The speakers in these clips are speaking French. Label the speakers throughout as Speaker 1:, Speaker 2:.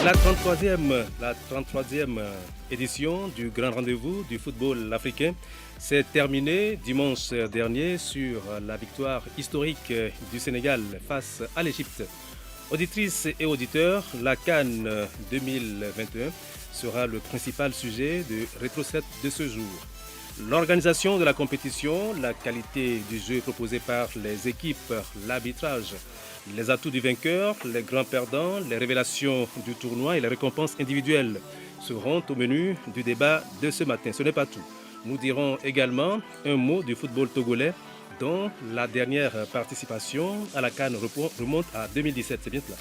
Speaker 1: La 33e édition du grand rendez-vous du football africain s'est terminée dimanche dernier sur la victoire historique du Sénégal face à l'Égypte. Auditrices et auditeurs, la CAN 2021 sera le principal sujet de rétrocette de ce jour. L'organisation de la compétition, la qualité du jeu proposé par les équipes, l'arbitrage, les atouts du vainqueur, les grands perdants, les révélations du tournoi et les récompenses individuelles seront au menu du débat de ce matin. Ce n'est pas tout. Nous dirons également un mot du football togolais dont la dernière participation à la CAN remonte à 2017. C'est bien cela.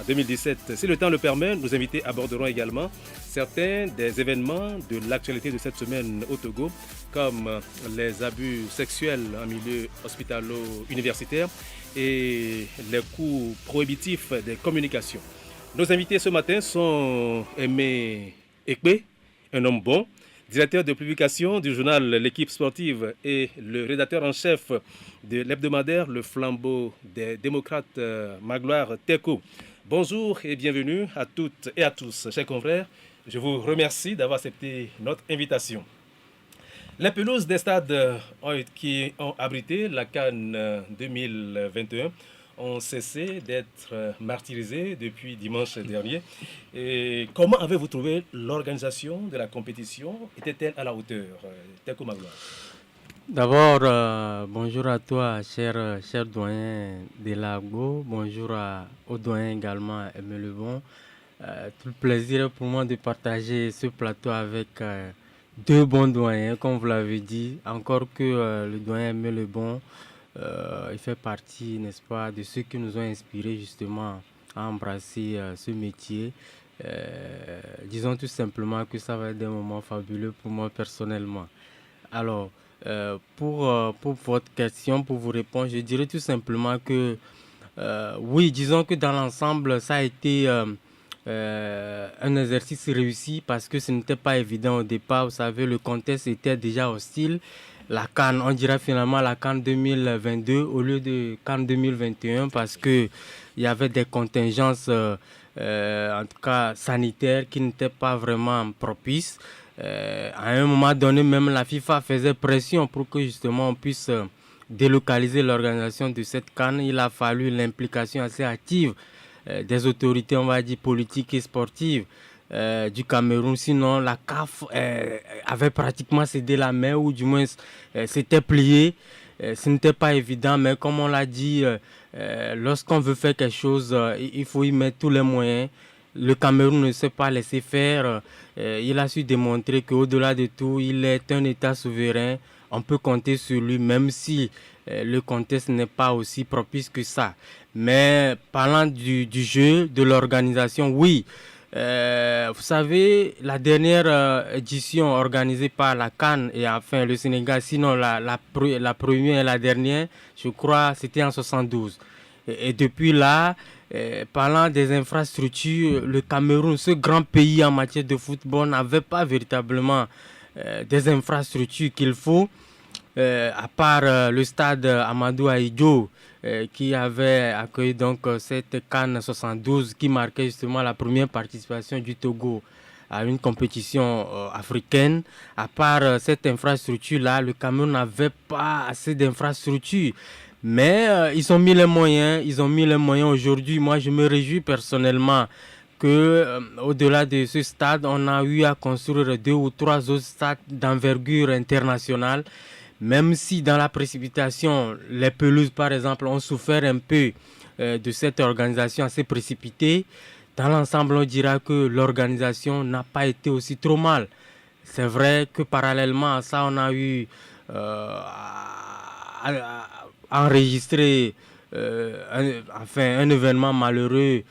Speaker 1: En 2017, si le temps le permet, nos invités aborderont également certains des événements de l'actualité de cette semaine au Togo, comme les abus sexuels en milieu hospitalo-universitaire et les coûts prohibitifs des communications. Nos invités ce matin sont Aimé Ekpe, un homme bon, directeur de publication du journal L'équipe sportive et le rédacteur en chef de l'hebdomadaire Le Flambeau des démocrates, Magloire Teko. Bonjour et bienvenue à toutes et à tous, chers confrères. Je vous remercie d'avoir accepté notre invitation. Les pelouses des stades qui ont abrité la CAN 2021 ont cessé d'être martyrisées depuis dimanche dernier. Et comment avez-vous trouvé l'organisation de la compétition? Était-elle à la hauteur? Teko Magloire.
Speaker 2: D'abord, bonjour à toi, cher doyen Delago. Bonjour au doyen également, Aimé Lebon. Tout le plaisir pour moi de partager ce plateau avec deux bons doyens, comme vous l'avez dit. Encore que le doyen Aimé Lebon, il fait partie, n'est-ce pas, de ceux qui nous ont inspirés justement à embrasser ce métier. Disons tout simplement que ça va être des moments fabuleux pour moi personnellement. Alors, pour votre question, pour vous répondre, je dirais tout simplement que oui, disons que dans l'ensemble, ça a été un exercice réussi parce que ce n'était pas évident au départ. Vous savez, le contexte était déjà hostile. La CAN, on dirait finalement la CAN 2022 au lieu de CAN 2021 parce qu'il y avait des contingences, en tout cas sanitaires, qui n'étaient pas vraiment propices. À un moment donné, même la FIFA faisait pression pour que justement on puisse délocaliser l'organisation de cette CAN. Il a fallu l'implication assez active des autorités, on va dire, politiques et sportives du Cameroun. Sinon, la CAF avait pratiquement cédé la main ou du moins s'était pliée. Ce n'était pas évident, mais comme on l'a dit, lorsqu'on veut faire quelque chose, il faut y mettre tous les moyens. Le Cameroun ne s'est pas laissé faire. Il a su démontrer qu'au-delà de tout, il est un État souverain. On peut compter sur lui, même si le contexte n'est pas aussi propice que ça. Mais parlant du jeu, de l'organisation, oui. Vous savez, la dernière édition organisée par la CAN et enfin le Sénégal, sinon la première et la dernière, je crois, c'était en 72. Et depuis là, parlant des infrastructures, le Cameroun, ce grand pays en matière de football, n'avait pas véritablement des infrastructures qu'il faut, à part le stade Amadou Ahidjo, qui avait accueilli donc cette CAN 72 qui marquait justement la première participation du Togo à une compétition africaine. À part cette infrastructure-là, le Cameroun n'avait pas assez d'infrastructures. Mais ils ont mis les moyens aujourd'hui. Moi, je me réjouis personnellement que au-delà de ce stade, on a eu à construire 2 ou 3 autres stades d'envergure internationale. Même si dans la précipitation, les pelouses, par exemple, ont souffert un peu de cette organisation assez précipitée, dans l'ensemble, on dira que l'organisation n'a pas été aussi trop mal. C'est vrai que parallèlement à ça, on a eu enregistré un événement malheureux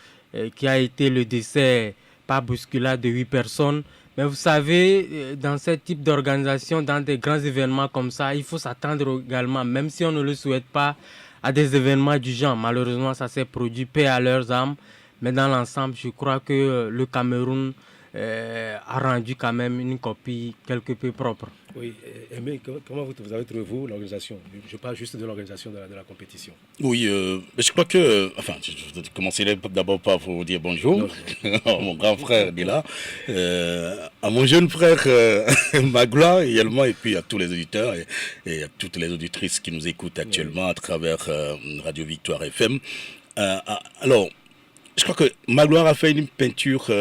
Speaker 2: qui a été le décès par bousculade de 8 personnes. Mais vous savez, dans ce type d'organisation, dans des grands événements comme ça, il faut s'attendre également, même si on ne le souhaite pas, à des événements du genre. Malheureusement, ça s'est produit, paix à leurs âmes. Mais dans l'ensemble, je crois que le Cameroun a rendu quand même une copie quelque peu propre.
Speaker 1: Oui, mais comment vous avez trouvé, vous, l'organisation? Je parle juste de l'organisation de la compétition.
Speaker 3: Oui, je crois que, enfin, je commencerai d'abord par vous dire bonjour,
Speaker 1: Non,
Speaker 3: mon grand frère est là, à mon jeune frère Magloire également, et puis à tous les auditeurs et à toutes les auditrices qui nous écoutent actuellement à travers Radio Victoire FM. Alors, je crois que Magloire a fait une peinture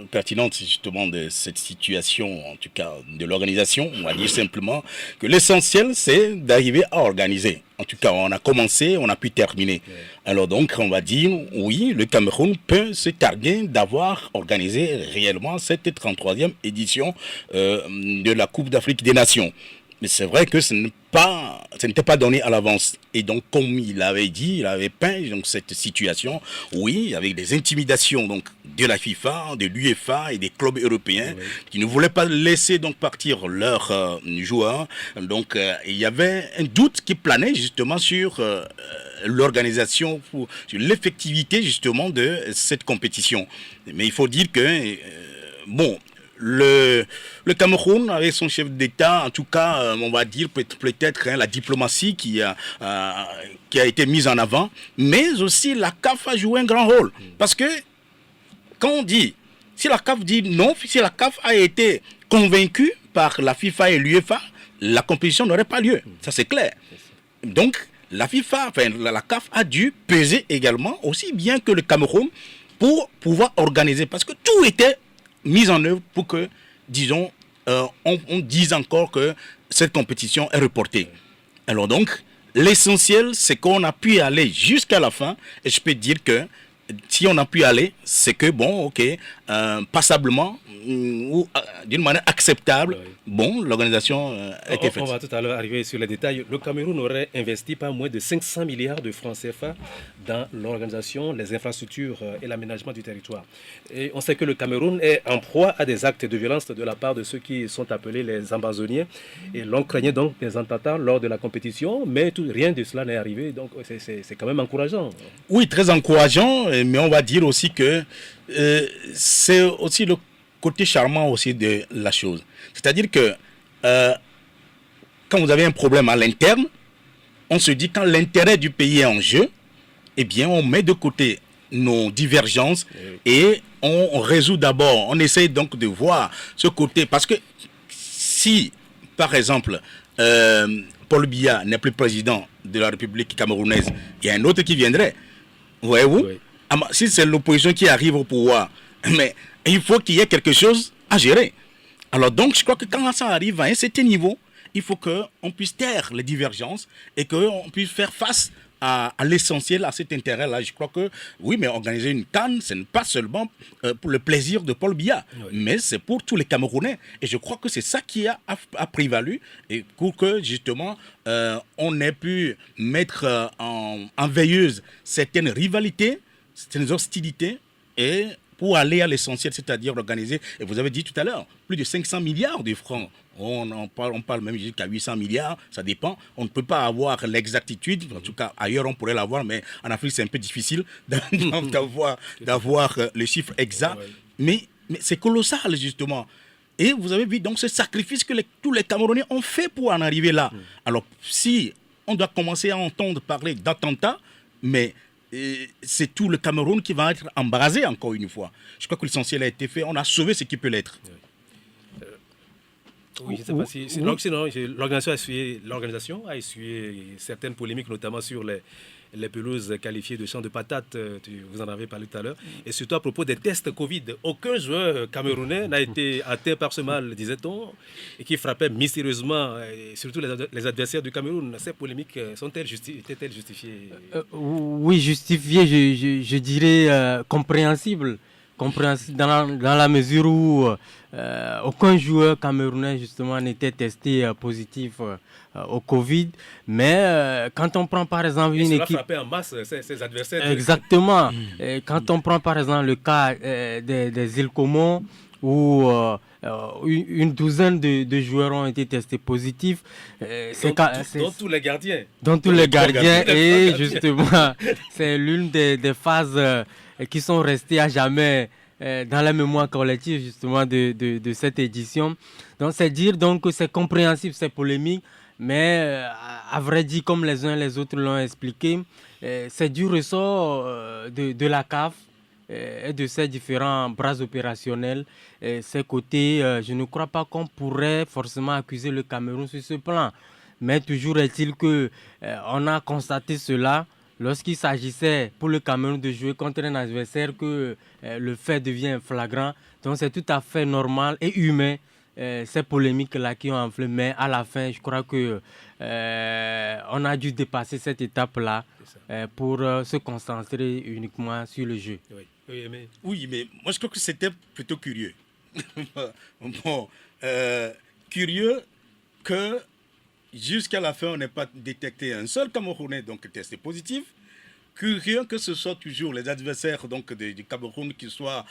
Speaker 3: pertinente justement de cette situation, en tout cas de l'organisation. On va dire simplement que l'essentiel, c'est d'arriver à organiser. En tout cas, on a commencé, on a pu terminer. Alors donc, on va dire, oui, le Cameroun peut se targuer d'avoir organisé réellement cette 33e édition de la Coupe d'Afrique des Nations. Mais c'est vrai que ce n'était pas donné à l'avance. Et donc, comme il avait dit, il avait peint donc, cette situation, oui, avec des intimidations donc, de la FIFA, de l'UEFA et des clubs européens qui ne voulaient pas laisser donc, partir leurs joueurs. Donc, il y avait un doute qui planait justement sur l'organisation, sur l'effectivité justement de cette compétition. Mais il faut dire que, bon, le Cameroun, avec son chef d'État, en tout cas, on va dire peut-être la diplomatie qui a été mise en avant, mais aussi la CAF a joué un grand rôle. Parce que, quand on dit, si la CAF dit non, si la CAF a été convaincue par la FIFA et l'UEFA, la compétition n'aurait pas lieu. Ça, c'est clair. Donc, la FIFA, enfin, la CAF a dû peser également, aussi bien que le Cameroun, pour pouvoir organiser. Parce que tout était mise en œuvre pour que, disons, on dise encore que cette compétition est reportée. Alors donc, l'essentiel, c'est qu'on a pu aller jusqu'à la fin. Et je peux dire que si on a pu aller, c'est que, bon, ok, passablement, ou d'une manière acceptable, bon, l'organisation a été faite.
Speaker 1: On va tout à l'heure arriver sur les détails. Le Cameroun aurait investi pas moins de 500 milliards de francs CFA dans l'organisation, les infrastructures et l'aménagement du territoire. Et on sait que le Cameroun est en proie à des actes de violence de la part de ceux qui sont appelés les ambazoniens. Et l'on craignait donc des attentats lors de la compétition, mais rien de cela n'est arrivé. Donc c'est quand même encourageant.
Speaker 3: Oui, très encourageant, mais on va dire aussi que c'est aussi le côté charmant aussi de la chose. C'est-à-dire que quand vous avez un problème à l'interne, on se dit quand l'intérêt du pays est en jeu, eh bien on met de côté nos divergences et on résout d'abord. On essaye donc de voir ce côté. Parce que si, par exemple, Paul Biya n'est plus président de la République camerounaise, il y a un autre qui viendrait. Voyez-vous? Si c'est l'opposition qui arrive au pouvoir, mais il faut qu'il y ait quelque chose à gérer. Alors donc, je crois que quand ça arrive à un certain niveau, il faut qu'on puisse taire les divergences et qu'on puisse faire face à l'essentiel, à cet intérêt-là. Je crois que, oui, mais organiser une CAN, ce n'est pas seulement pour le plaisir de Paul Biya, mais c'est pour tous les Camerounais. Et je crois que c'est ça qui a prévalu et pour que, justement, on ait pu mettre en veilleuse certaines rivalités, certaines hostilités et pour aller à l'essentiel, c'est-à-dire organiser, et vous avez dit tout à l'heure, plus de 500 milliards de francs. On parle même jusqu'à 800 milliards, ça dépend. On ne peut pas avoir l'exactitude, en tout cas ailleurs on pourrait l'avoir, mais en Afrique c'est un peu difficile d'avoir le chiffre exact. Mais c'est colossal justement. Et vous avez vu donc ce sacrifice que tous les Camerounais ont fait pour en arriver là. Alors si on doit commencer à entendre parler d'attentats, mais c'est tout le Cameroun qui va être embrasé encore une fois. Je crois que l'essentiel a été fait. On a sauvé ce qui peut l'être.
Speaker 1: Oui, je ne sais pas si... L'organisation a essuyé certaines polémiques, notamment sur les pelouses qualifiées de champs de patates, vous en avez parlé tout à l'heure, et surtout à propos des tests Covid. Aucun joueur camerounais n'a été atteint par ce mal, disait-on, et qui frappait mystérieusement, surtout les adversaires du Cameroun. Ces polémiques étaient-elles justifiées?
Speaker 2: Oui, justifiées, je dirais compréhensibles dans la mesure où aucun joueur camerounais justement n'était testé positif au Covid, mais quand on prend par exemple une équipe...
Speaker 1: frappait en masse ses adversaires.
Speaker 2: Exactement. Quand on prend par exemple le cas des îles Comores où une douzaine de joueurs ont été testés positifs.
Speaker 1: Dont tous les gardiens.
Speaker 2: Dont tous les gardiens. Et justement, c'est l'une des phases qui sont restées à jamais dans la mémoire collective justement de cette édition. Donc c'est dire donc que c'est compréhensible, c'est polémique, mais à vrai dire, comme les uns et les autres l'ont expliqué, c'est du ressort de la CAF et de ses différents bras opérationnels. Ces côtés, je ne crois pas qu'on pourrait forcément accuser le Cameroun sur ce plan. Mais toujours est-il que on a constaté cela lorsqu'il s'agissait pour le Cameroun de jouer contre un adversaire que le fait devient flagrant. Donc c'est tout à fait normal et humain ces polémiques-là qui ont enflé. Mais à la fin, je crois que on a dû dépasser cette étape-là pour se concentrer uniquement sur le jeu.
Speaker 3: Oui, mais moi je crois que c'était plutôt curieux. Bon, curieux que jusqu'à la fin on n'ait pas détecté un seul Camerounais donc testé positif. Curieux que ce soit toujours les adversaires donc du Cameroun qui soient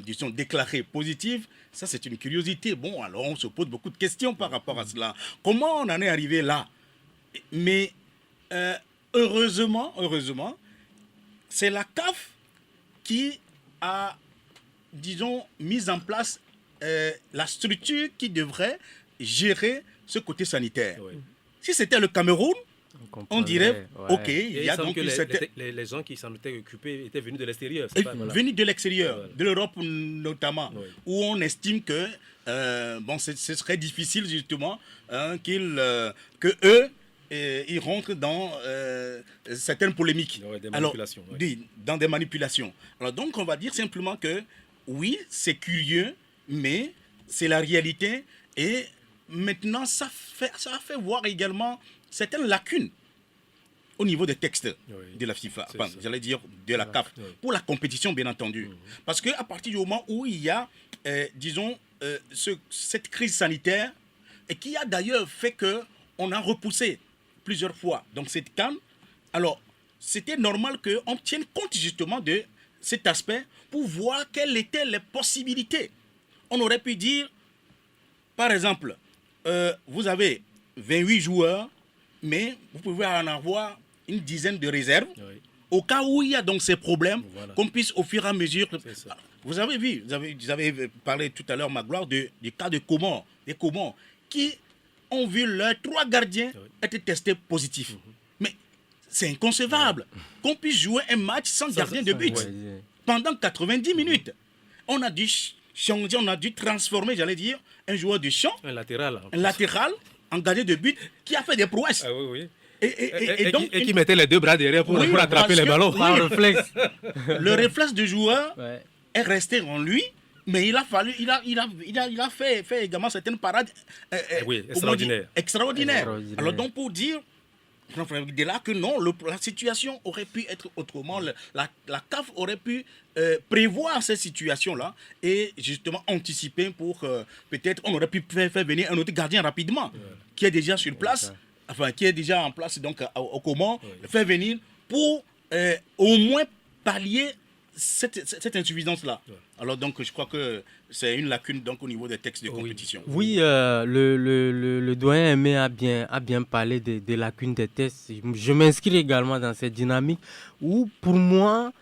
Speaker 3: disons déclarés positifs. Ça c'est une curiosité. Bon, alors on se pose beaucoup de questions par rapport à cela. Comment on en est arrivé là? Mais heureusement, c'est la CAF qui a, disons, mis en place la structure qui devrait gérer ce côté sanitaire. Oui. Si c'était le Cameroun, on dirait, ok, il y a donc...
Speaker 1: Les gens qui s'en étaient occupés étaient venus de l'extérieur.
Speaker 3: Venus de l'extérieur, de l'Europe notamment, où on estime que bon, ce serait difficile justement que eux ils rentrent dans certaines polémiques.
Speaker 1: Des manipulations.
Speaker 3: Alors, dans des manipulations. Alors donc on va dire simplement que oui, c'est curieux, mais c'est la réalité. Et maintenant, ça a fait voir également certaines lacunes au niveau des textes de la FIFA, j'allais dire de la CAF, pour la compétition bien entendu. Parce qu'à partir du moment où il y a, disons, cette crise sanitaire, et qui a d'ailleurs fait qu'on a repoussé plusieurs fois donc cette CAN, alors c'était normal qu'on tienne compte justement de cet aspect pour voir quelles étaient les possibilités. On aurait pu dire, par exemple, vous avez 28 joueurs, mais vous pouvez en avoir une dizaine de réserves, au cas où il y a donc ces problèmes, qu'on puisse au fur et à mesure... Vous avez vu, vous avez parlé tout à l'heure, Magloire, du cas de Comores, des Comores, qui ont vu leurs 3 gardiens être testés positifs. Mais c'est inconcevable qu'on puisse jouer un match sans gardien de but pendant 90 minutes. On a dû changer, on a dû transformer, j'allais dire, un joueur de champ, un latéral en gardien de but qui a fait des prouesses.
Speaker 1: Ah, oui.
Speaker 3: Et
Speaker 1: qui mettait les 2 bras derrière pour attraper les ballons.
Speaker 3: Le réflexe du joueur est resté en lui, mais il a fait également certaines parades extraordinaires. Alors donc pour dire de là que non, la situation aurait pu être autrement. La CAF aurait pu prévoir cette situation-là et justement anticiper pour peut-être on aurait pu faire venir un autre gardien rapidement qui est déjà sur place. Enfin, qui est déjà en place donc au Comores, faire venir pour au moins pallier cette insuffisance-là. Alors donc, je crois que c'est une lacune donc au niveau des textes de compétition.
Speaker 2: Oui, le doyen Aimé a bien parlé des lacunes des textes. Je m'inscris également dans cette dynamique où, pour moi,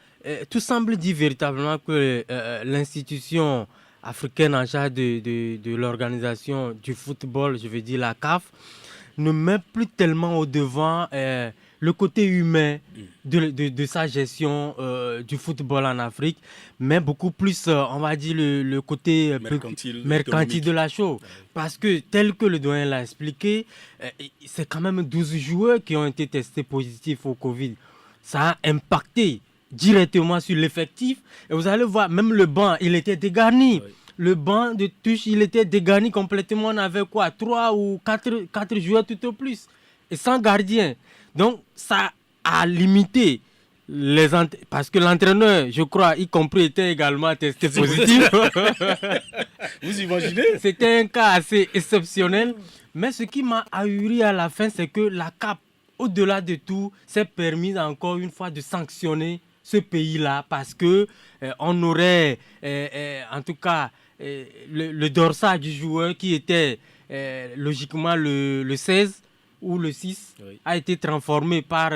Speaker 2: tout semble dire véritablement que l'institution africaine en charge de l'organisation du football, je veux dire la CAF, ne met plus tellement au devant le côté humain de sa gestion du football en Afrique, mais beaucoup plus, on va dire, le côté mercantile de la chose. Parce que, tel que le doyen l'a expliqué, c'est quand même 12 joueurs qui ont été testés positifs au Covid. Ça a impacté directement sur l'effectif. Et vous allez voir, même le banc, il était dégarni. Oui. Le banc de touche, il était dégarni complètement. On avait quoi, 3 ou 4 joueurs tout au plus. Et sans gardien. Donc, ça a limité parce que l'entraîneur, je crois, y compris, était également testé positif.
Speaker 3: Vous imaginez?
Speaker 2: C'était un cas assez exceptionnel. Mais ce qui m'a ahuri à la fin, c'est que la CAP, au-delà de tout, s'est permis encore une fois de sanctionner ce pays-là parce que on aurait, en tout cas, le dorsal du joueur qui était logiquement le 16 ou le 6 a été transformé par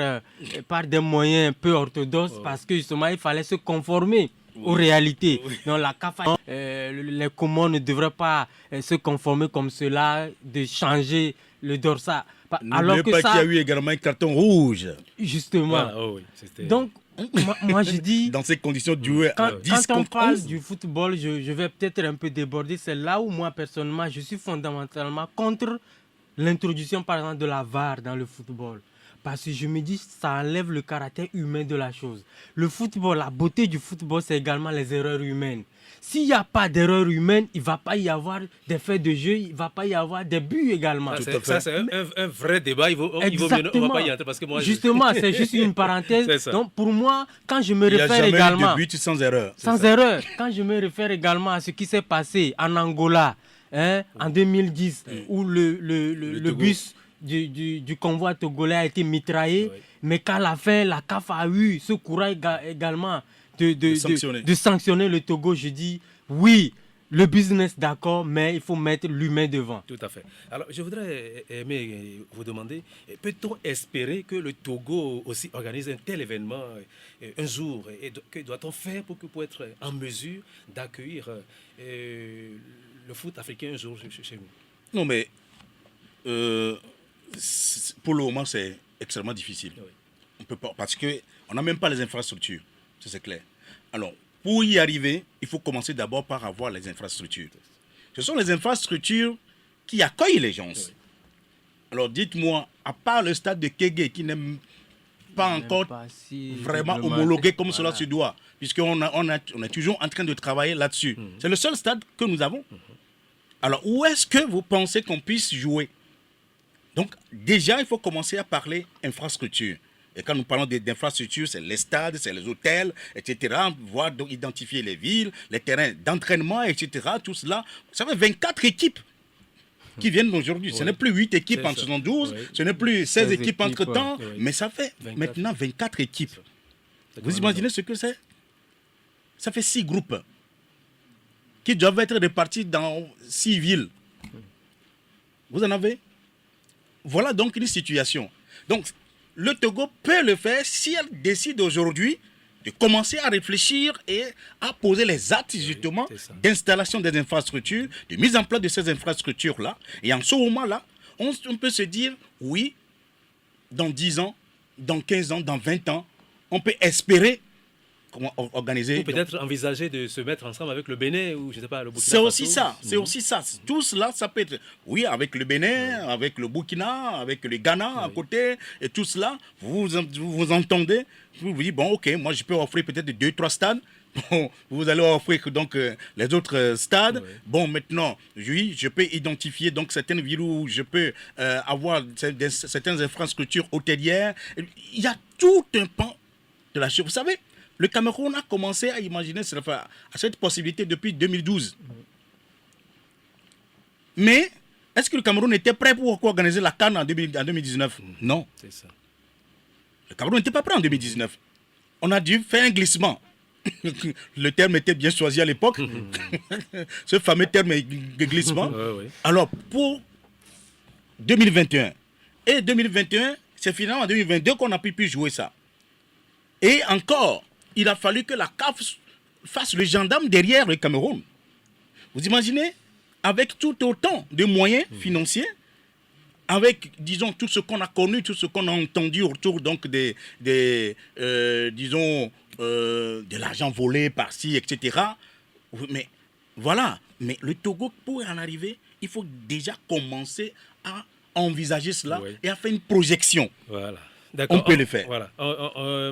Speaker 2: des moyens peu orthodoxes parce que justement il fallait se conformer aux réalités. Donc la CAF, les Comores ne devraient pas se conformer comme cela, de changer le dorsal.
Speaker 3: N'oubliez pas qu'il y a eu également un carton rouge.
Speaker 2: Justement. Donc, moi je dis...
Speaker 3: Dans ces conditions de jouer à 10
Speaker 2: quand on
Speaker 3: contre
Speaker 2: parle
Speaker 3: 11.
Speaker 2: du football, je vais peut-être un peu déborder. C'est là où moi, personnellement, je suis fondamentalement contre l'introduction, par exemple, de la VAR dans le football. Parce que je me dis, ça enlève le caractère humain de la chose. Le football, la beauté du football, c'est également les erreurs humaines. S'il n'y a pas d'erreur humaine, il ne va pas y avoir des faits de jeu, il ne va pas y avoir des buts également.
Speaker 1: Ça, c'est un vrai débat, on ne va pas y entrer. Parce que moi,
Speaker 2: justement, c'est juste une parenthèse. Donc pour moi, quand je me réfère également...
Speaker 3: Il n'y a jamais eu de but sans erreur.
Speaker 2: Sans erreur. Quand je me réfère également à ce qui s'est passé en Angola, en 2010, où le bus du convoi togolais a été mitraillé, mais qu'à la fin, la CAF a eu ce courage également de sanctionner le Togo. Je dis oui, le business d'accord, mais il faut mettre l'humain devant.
Speaker 1: Tout à fait. Alors, je voudrais vous demander, peut-on espérer que le Togo aussi organise un tel événement un jour, et que doit-on faire pour être en mesure d'accueillir le foot africain un jour chez nous?
Speaker 3: Non, mais pour le moment, c'est extrêmement difficile. Oui. On peut pas, parce qu'on n'a même pas les infrastructures, c'est clair. Alors, pour y arriver, il faut commencer d'abord par avoir les infrastructures. Ce sont les infrastructures qui accueillent les gens. Oui. Alors, dites-moi, à part le stade de Kégué, qui n'est pas encore vraiment homologué comme cela se doit, puisqu'on est toujours en train de travailler là-dessus. C'est le seul stade que nous avons. Alors, où est-ce que vous pensez qu'on puisse jouer? Donc, déjà, il faut commencer à parler infrastructure. Et quand nous parlons d'infrastructure, c'est les stades, c'est les hôtels, etc. Voir, donc, identifier les villes, les terrains d'entraînement, etc. Tout cela. Ça fait 24 équipes qui viennent aujourd'hui. Ce n'est plus 8 équipes en 72, ce n'est plus 16 équipes entre-temps, mais ça fait maintenant 24 équipes. Vous imaginez ce que c'est? Ça fait 6 groupes qui doivent être répartis dans 6 villes. Vous en avez? Voilà donc une situation. Donc, le Togo peut le faire si elle décide aujourd'hui de commencer à réfléchir et à poser les actes justement d'installation des infrastructures, de mise en place de ces infrastructures-là. Et en ce moment-là, on peut se dire, oui, dans 10 ans, dans 15 ans, dans 20 ans, on peut espérer comment organiser.
Speaker 1: Ou peut-être envisager de se mettre ensemble avec le Bénin ou je sais pas, le Burkina.
Speaker 3: C'est aussi ça, c'est aussi ça. Tout cela, ça peut être, oui, avec le Bénin, avec le Burkina, avec le Ghana à côté, et tout cela, vous entendez, vous vous dites, bon, ok, moi je peux offrir peut-être 2-3 stades. Bon, vous allez offrir donc les autres stades. Oui. Bon, maintenant, oui, je peux identifier donc certaines villes où je peux avoir certaines infrastructures hôtelières. Il y a tout un pan de la chose. Vous savez, le Cameroun a commencé à imaginer cette possibilité depuis 2012. Mais est-ce que le Cameroun était prêt pour organiser la CAN en 2019? Non.
Speaker 1: C'est ça.
Speaker 3: Le Cameroun n'était pas prêt en 2019. On a dû faire un glissement. Le terme était bien choisi à l'époque. Ce fameux terme de glissement. Alors, pour 2021 et 2021, c'est finalement en 2022 qu'on a pu jouer ça. Et encore, il a fallu que la CAF fasse le gendarme derrière le Cameroun. Vous imaginez? Avec tout autant de moyens financiers, avec, disons, tout ce qu'on a connu, tout ce qu'on a entendu autour donc de l'argent volé par-ci, etc. Mais voilà. Mais le Togo, pour en arriver, il faut déjà commencer à envisager cela et à faire une projection.
Speaker 1: Voilà.
Speaker 3: On peut le faire.
Speaker 1: Voilà.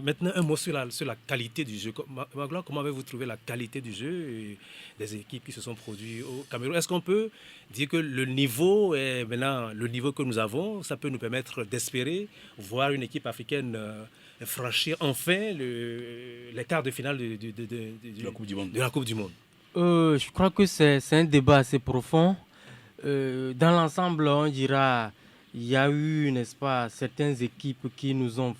Speaker 1: Maintenant, un mot sur la qualité du jeu. Magloire, comment avez-vous trouvé la qualité du jeu et des équipes qui se sont produites au Cameroun? Est-ce qu'on peut dire que le niveau est maintenant le niveau que nous avons? Ça peut nous permettre d'espérer voir une équipe africaine franchir enfin les quarts de finale de la Coupe du Monde.
Speaker 2: Je crois que c'est un débat assez profond. Dans l'ensemble, on dira... Il y a eu, n'est-ce pas, certaines équipes qui nous ont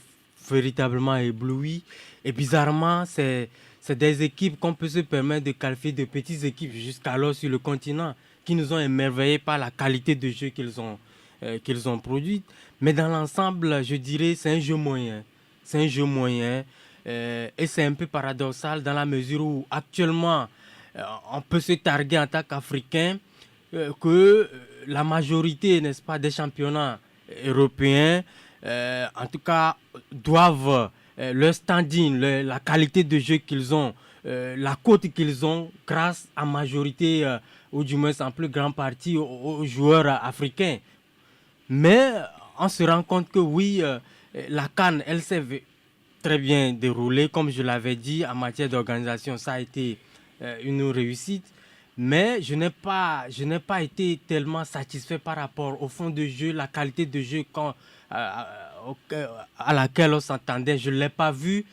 Speaker 2: véritablement éblouis. Et bizarrement, c'est des équipes qu'on peut se permettre de qualifier de petites équipes jusqu'alors sur le continent, qui nous ont émerveillés par la qualité de jeu qu'ils ont produite. Mais dans l'ensemble, je dirais c'est un jeu moyen. C'est un jeu moyen. Et c'est un peu paradoxal dans la mesure où actuellement, on peut se targuer en tant qu'Africain que la majorité, n'est-ce pas, des championnats européens, en tout cas, doivent leur standing, la qualité de jeu qu'ils ont, la cote qu'ils ont, grâce à majorité, ou du moins en plus grande partie, aux joueurs africains. Mais on se rend compte que oui, la CAN, elle s'est très bien déroulée, comme je l'avais dit, en matière d'organisation, ça a été une réussite. Mais je n'ai pas été tellement satisfait par rapport au fond de jeu, la qualité de jeu à laquelle on s'attendait. Je ne l'ai pas vu,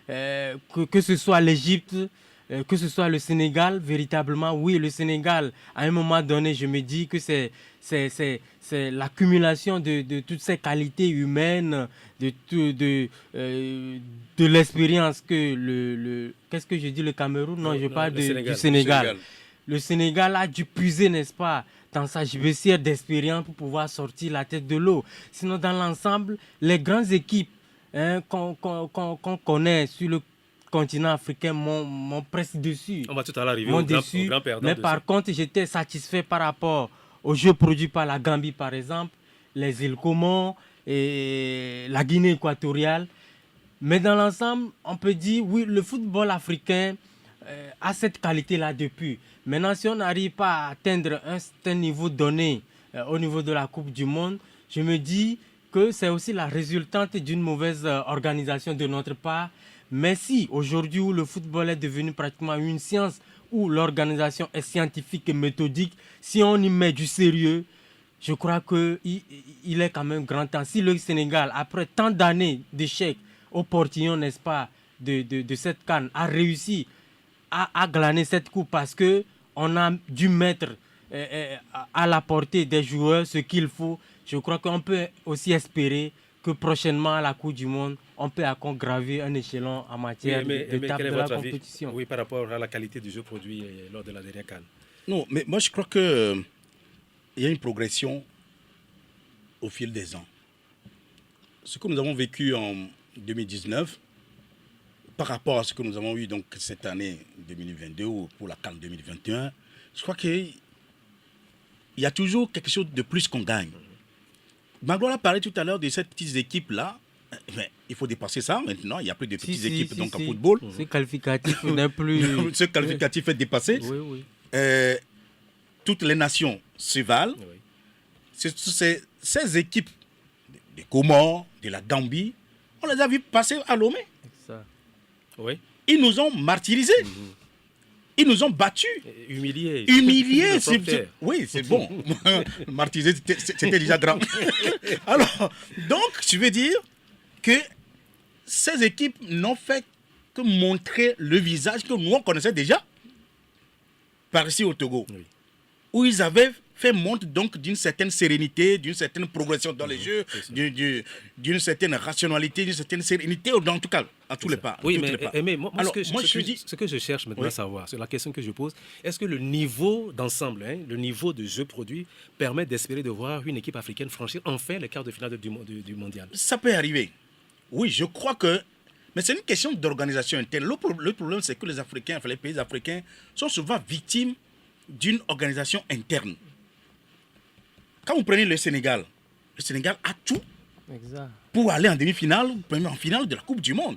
Speaker 2: que ce soit l'Égypte, que ce soit le Sénégal, véritablement, oui, le Sénégal, à un moment donné, je me dis que c'est l'accumulation de toutes ces qualités humaines, de l'expérience que qu'est-ce que je dis, le Cameroun? Non, je parle du Sénégal. Le Sénégal a dû puiser, n'est-ce pas, dans sa baissière d'expérience pour pouvoir sortir la tête de l'eau. Sinon, dans l'ensemble, les grandes équipes qu'on connaît sur le continent africain m'ont presque déçu.
Speaker 1: On va tout à l'heure arriver au grand perdant.
Speaker 2: Mais par contre, j'étais satisfait par rapport aux jeux produits par la Gambie, par exemple, les îles Comores et la Guinée équatoriale. Mais dans l'ensemble, on peut dire, oui, le football africain a cette qualité-là depuis. Maintenant, si on n'arrive pas à atteindre un certain niveau donné au niveau de la Coupe du Monde, je me dis que c'est aussi la résultante d'une mauvaise organisation de notre part. Mais si aujourd'hui où le football est devenu pratiquement une science, où l'organisation est scientifique et méthodique, si on y met du sérieux, je crois qu'il est quand même grand temps. Si le Sénégal, après tant d'années d'échecs au portillon, n'est-ce pas, de cette CAN, a réussi à glaner cette coupe parce qu'on a dû mettre à la portée des joueurs ce qu'il faut, je crois qu'on peut aussi espérer que prochainement à la Coupe du Monde, on peut encore graver un échelon en matière d'étape de la compétition.
Speaker 1: Oui, par rapport à la qualité du jeu produit lors de la dernière CAN.
Speaker 3: Non, mais moi je crois qu'il y a une progression au fil des ans. Ce que nous avons vécu en 2019, par rapport à ce que nous avons eu donc cette année 2022 ou pour la CAN 2021, je crois qu'il y a toujours quelque chose de plus qu'on gagne. Magloire a parlé tout à l'heure de cette petite équipe-là. Mais il faut dépasser ça maintenant. Il n'y a plus de petites équipes en football.
Speaker 2: Ce qualificatif n'est plus...
Speaker 3: Ce qualificatif est dépassé.
Speaker 2: Oui.
Speaker 3: Toutes les nations se valent. Oui. Ces équipes des Comores, de la Gambie, on les a vus passer à Lomé.
Speaker 1: Oui.
Speaker 3: Ils nous ont martyrisés. Ils nous ont battus.
Speaker 1: Humiliés.
Speaker 3: Oui, c'est bon. Martyriser, c'était déjà grand. Alors, donc, je veux dire que ces équipes n'ont fait que montrer le visage que nous, on connaissait déjà par ici au Togo. Oui. Où ils avaient fait montre donc d'une certaine sérénité, d'une certaine progression dans les jeux, d'une certaine rationalité, d'une certaine sérénité, en tout cas, à tous les pas.
Speaker 1: Oui, mais moi, ce que je cherche maintenant à savoir, c'est la question que je pose, est-ce que le niveau d'ensemble, le niveau de jeu produit, permet d'espérer de voir une équipe africaine franchir enfin les quarts de finale du mondial?
Speaker 3: Ça peut arriver. Oui, je crois que... Mais c'est une question d'organisation interne. Le problème, c'est que les pays africains sont souvent victimes d'une organisation interne. Quand vous prenez le Sénégal a tout pour aller en demi-finale ou en finale de la Coupe du Monde.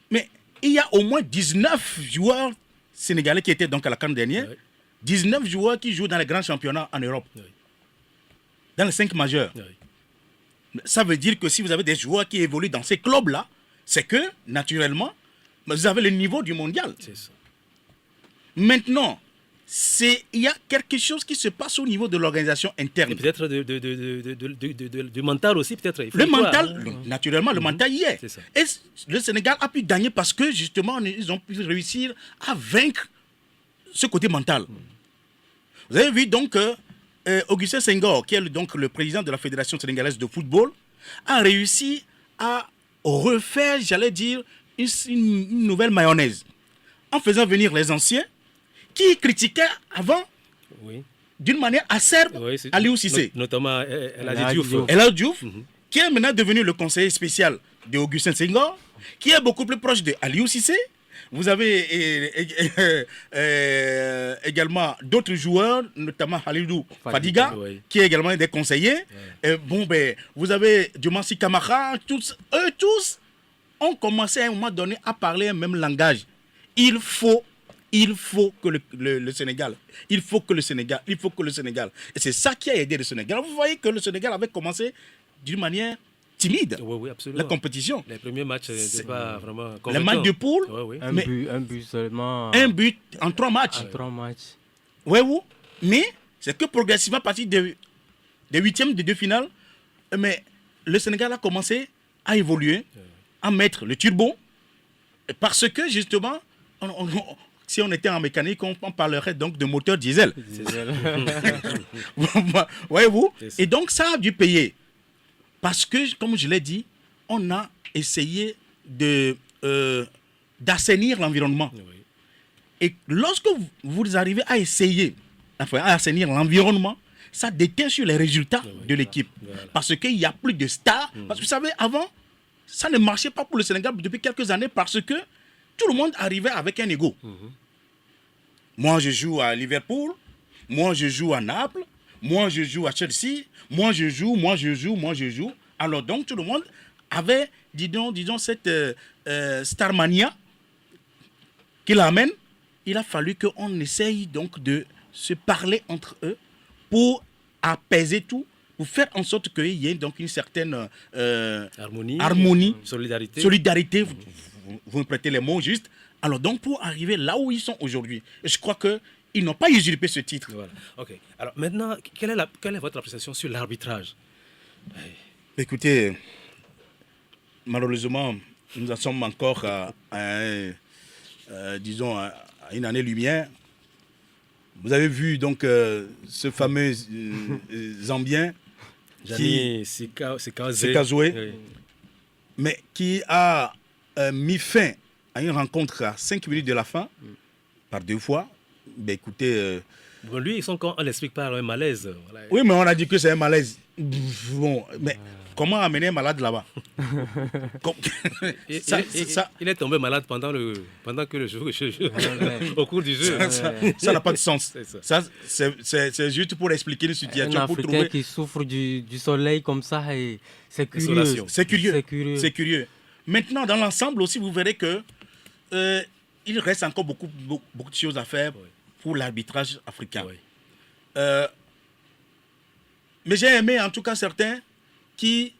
Speaker 3: Mais il y a au moins 19 joueurs sénégalais qui étaient donc à la CAN dernière, 19 joueurs qui jouent dans les grands championnats en Europe, dans les 5 majeurs. Ça veut dire que si vous avez des joueurs qui évoluent dans ces clubs-là, c'est que, naturellement, vous avez le niveau du mondial.
Speaker 1: C'est ça.
Speaker 3: Maintenant, il y a quelque chose qui se passe au niveau de l'organisation interne.
Speaker 1: Et peut-être du mental aussi, peut-être.
Speaker 3: Le mental, naturellement, le mental y est.
Speaker 1: Ça.
Speaker 3: Et le Sénégal a pu gagner parce que, justement, ils ont pu réussir à vaincre ce côté mental. Vous avez vu donc Augustin Senghor, qui est donc le président de la Fédération sénégalaise de football, a réussi à refaire, j'allais dire, une nouvelle mayonnaise en faisant venir les anciens qui critiquaient avant d'une manière acerbe Aliou Cissé.
Speaker 1: Notamment El Hadji Diouf.
Speaker 3: El Hadji Diouf, qui est maintenant devenu le conseiller spécial d'Augustin Senghor, qui est beaucoup plus proche de Aliou Cissé. Vous avez également d'autres joueurs, notamment Halidou Fadiga, qui est également des conseillers. Vous avez Diomansi Kamara, eux tous ont commencé à un moment donné à parler un même langage. Il faut que le Sénégal, il faut que le Sénégal. Et c'est ça qui a aidé le Sénégal. Vous voyez que le Sénégal avait commencé d'une manière timide,
Speaker 1: absolument.
Speaker 3: La compétition.
Speaker 1: Les premiers matchs n'étaient pas vraiment convaincants.
Speaker 3: Les matchs de poule,
Speaker 2: un but seulement.
Speaker 3: Un but en 3 matchs. Mais c'est que progressivement, à partir des huitièmes, des 2 finales, mais le Sénégal a commencé à évoluer, à mettre le turbo, parce que justement, si on était en mécanique, on parlerait donc de moteur diesel. Voyez-vous? Et donc ça a dû payer. Parce que, comme je l'ai dit, on a essayé d'assainir l'environnement. Et lorsque vous arrivez à essayer à assainir l'environnement, ça déteint sur les résultats de l'équipe. Parce qu'il n'y a plus de stars. Parce que vous savez, avant, ça ne marchait pas pour le Sénégal depuis quelques années parce que tout le monde arrivait avec un ego. Moi, je joue à Liverpool. Moi, je joue à Naples. Moi, je joue à Chelsea. Moi, je joue. Alors, donc, tout le monde avait, disons cette Starmania qui l'amène. Il a fallu qu'on essaye donc de se parler entre eux pour apaiser tout, pour faire en sorte qu'il y ait donc une certaine harmonie, solidarité. Vous me prêtez les mots juste. Alors, donc, pour arriver là où ils sont aujourd'hui, et je crois qu'ils n'ont pas usurpé ce titre.
Speaker 1: Voilà. Ok. Alors, maintenant, quelle est votre appréciation sur l'arbitrage?
Speaker 3: Écoutez, malheureusement, nous en sommes encore à une année-lumière. Vous avez vu donc ce fameux Zambien, Sikazoué, mais qui a mis fin à une rencontre à 5 minutes de la fin, par 2 fois. Écoutez...
Speaker 1: lui, on l'explique par un malaise. Voilà.
Speaker 3: Oui, mais on a dit que c'est un malaise. Mais comment amener un malade là-bas?
Speaker 1: Il est tombé malade pendant que le jeu, au cours du jeu.
Speaker 3: Ça n'a pas de sens. C'est juste pour expliquer une situation.
Speaker 2: Un Africain qui souffre du soleil comme ça, c'est curieux.
Speaker 3: C'est curieux. Maintenant, dans l'ensemble aussi, vous verrez que il reste encore beaucoup de choses à faire pour l'arbitrage africain. Mais j'ai aimé en tout cas certains qui,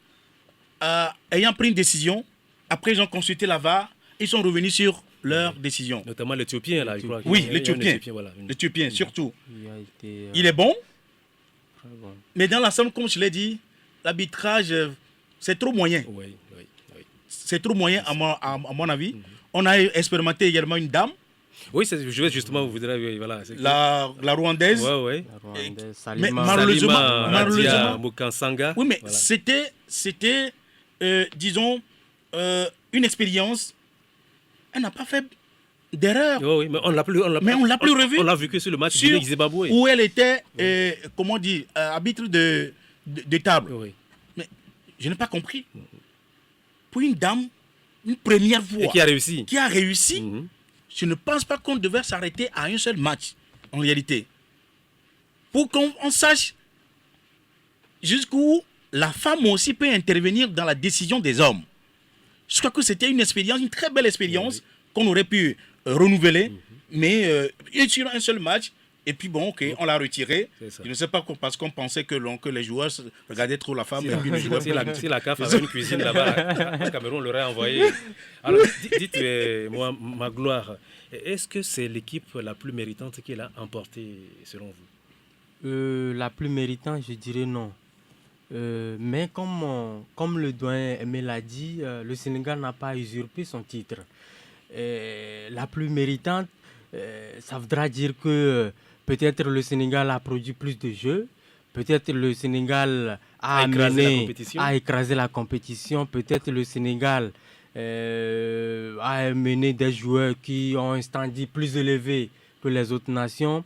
Speaker 3: ayant pris une décision, après ils ont consulté la VAR, ils sont revenus sur leur décision.
Speaker 1: Notamment l'Éthiopien, là, je crois.
Speaker 3: Oui, l'Éthiopien surtout. Il est bon, mais dans l'ensemble, comme je l'ai dit, l'arbitrage, c'est trop moyen. C'est trop moyen à mon avis. On a expérimenté également une dame.
Speaker 1: Oui, je vais justement vous dire, voilà.
Speaker 3: La Rwandaise. Mais malheureusement,
Speaker 1: Mukansanga.
Speaker 3: Oui, mais voilà. C'était disons, une expérience. Elle n'a pas fait d'erreur.
Speaker 1: Oui, mais on l'a plus
Speaker 3: revu.
Speaker 1: On l'a vu que sur le match du Zimbabwe.
Speaker 3: Où elle était, comment dire, arbitre de table. Mais je n'ai pas compris. Pour une dame, une première fois.
Speaker 1: Et qui a réussi.
Speaker 3: Je ne pense pas qu'on devait s'arrêter à un seul match, en réalité. Pour qu'on sache jusqu'où la femme aussi peut intervenir dans la décision des hommes. Je crois que c'était une expérience, une très belle expérience qu'on aurait pu renouveler, mais sur un seul match. Et puis bon, ok, on l'a retiré. Je ne sais pas parce qu'on pensait que les joueurs regardaient trop la femme.
Speaker 1: Si la CAF avait une cuisine là-bas, au Cameroun, on l'aurait envoyé. Alors, dites-moi, Magloire, est-ce que c'est l'équipe la plus méritante qui l'a emporté selon vous?
Speaker 2: La plus méritante, je dirais non. Mais comme le doyen Aimé l'a dit, le Sénégal n'a pas usurpé son titre. La plus méritante, ça voudra dire que peut-être le Sénégal a produit plus de jeux, peut-être le Sénégal a écrasé la compétition, peut-être le Sénégal a amené des joueurs qui ont un standing plus élevé que les autres nations.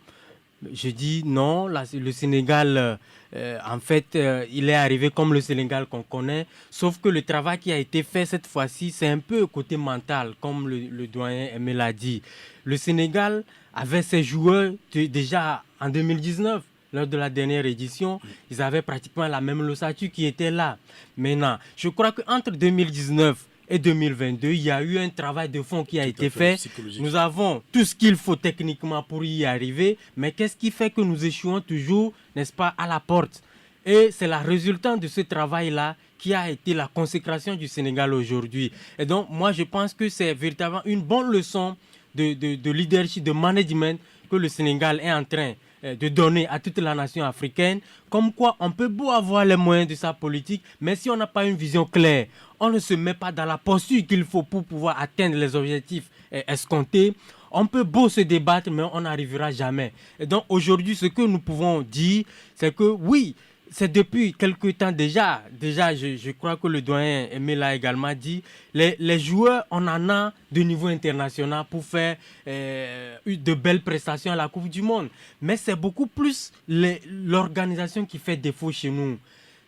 Speaker 2: Je dis non, le Sénégal en fait, il est arrivé comme le Sénégal qu'on connaît, sauf que le travail qui a été fait cette fois-ci, c'est un peu côté mental, comme le doyen Aimé l'a dit. Le Sénégal avait ses joueurs déjà en 2019. Lors de la dernière édition, ils avaient pratiquement la même ossature qui était là. Maintenant, je crois qu'entre 2019 et 2022, il y a eu un travail de fond qui a été fait. Nous avons tout ce qu'il faut techniquement pour y arriver, mais qu'est-ce qui fait que nous échouons toujours, n'est-ce pas, à la porte? Et c'est la résultante de ce travail-là qui a été la consécration du Sénégal aujourd'hui. Et donc, moi, je pense que c'est véritablement une bonne leçon de leadership, de management que le Sénégal est en train de donner à toute la nation africaine, comme quoi on peut beau avoir les moyens de sa politique, mais si on n'a pas une vision claire, on ne se met pas dans la posture qu'il faut pour pouvoir atteindre les objectifs escomptés. On peut beau se débattre, mais on n'arrivera jamais. Et donc aujourd'hui, ce que nous pouvons dire, c'est que oui, c'est depuis quelque temps déjà je crois que le doyen Aimé l'a également dit, les joueurs, on en a de niveau international pour faire de belles prestations à la Coupe du Monde. Mais c'est beaucoup plus l'organisation qui fait défaut chez nous.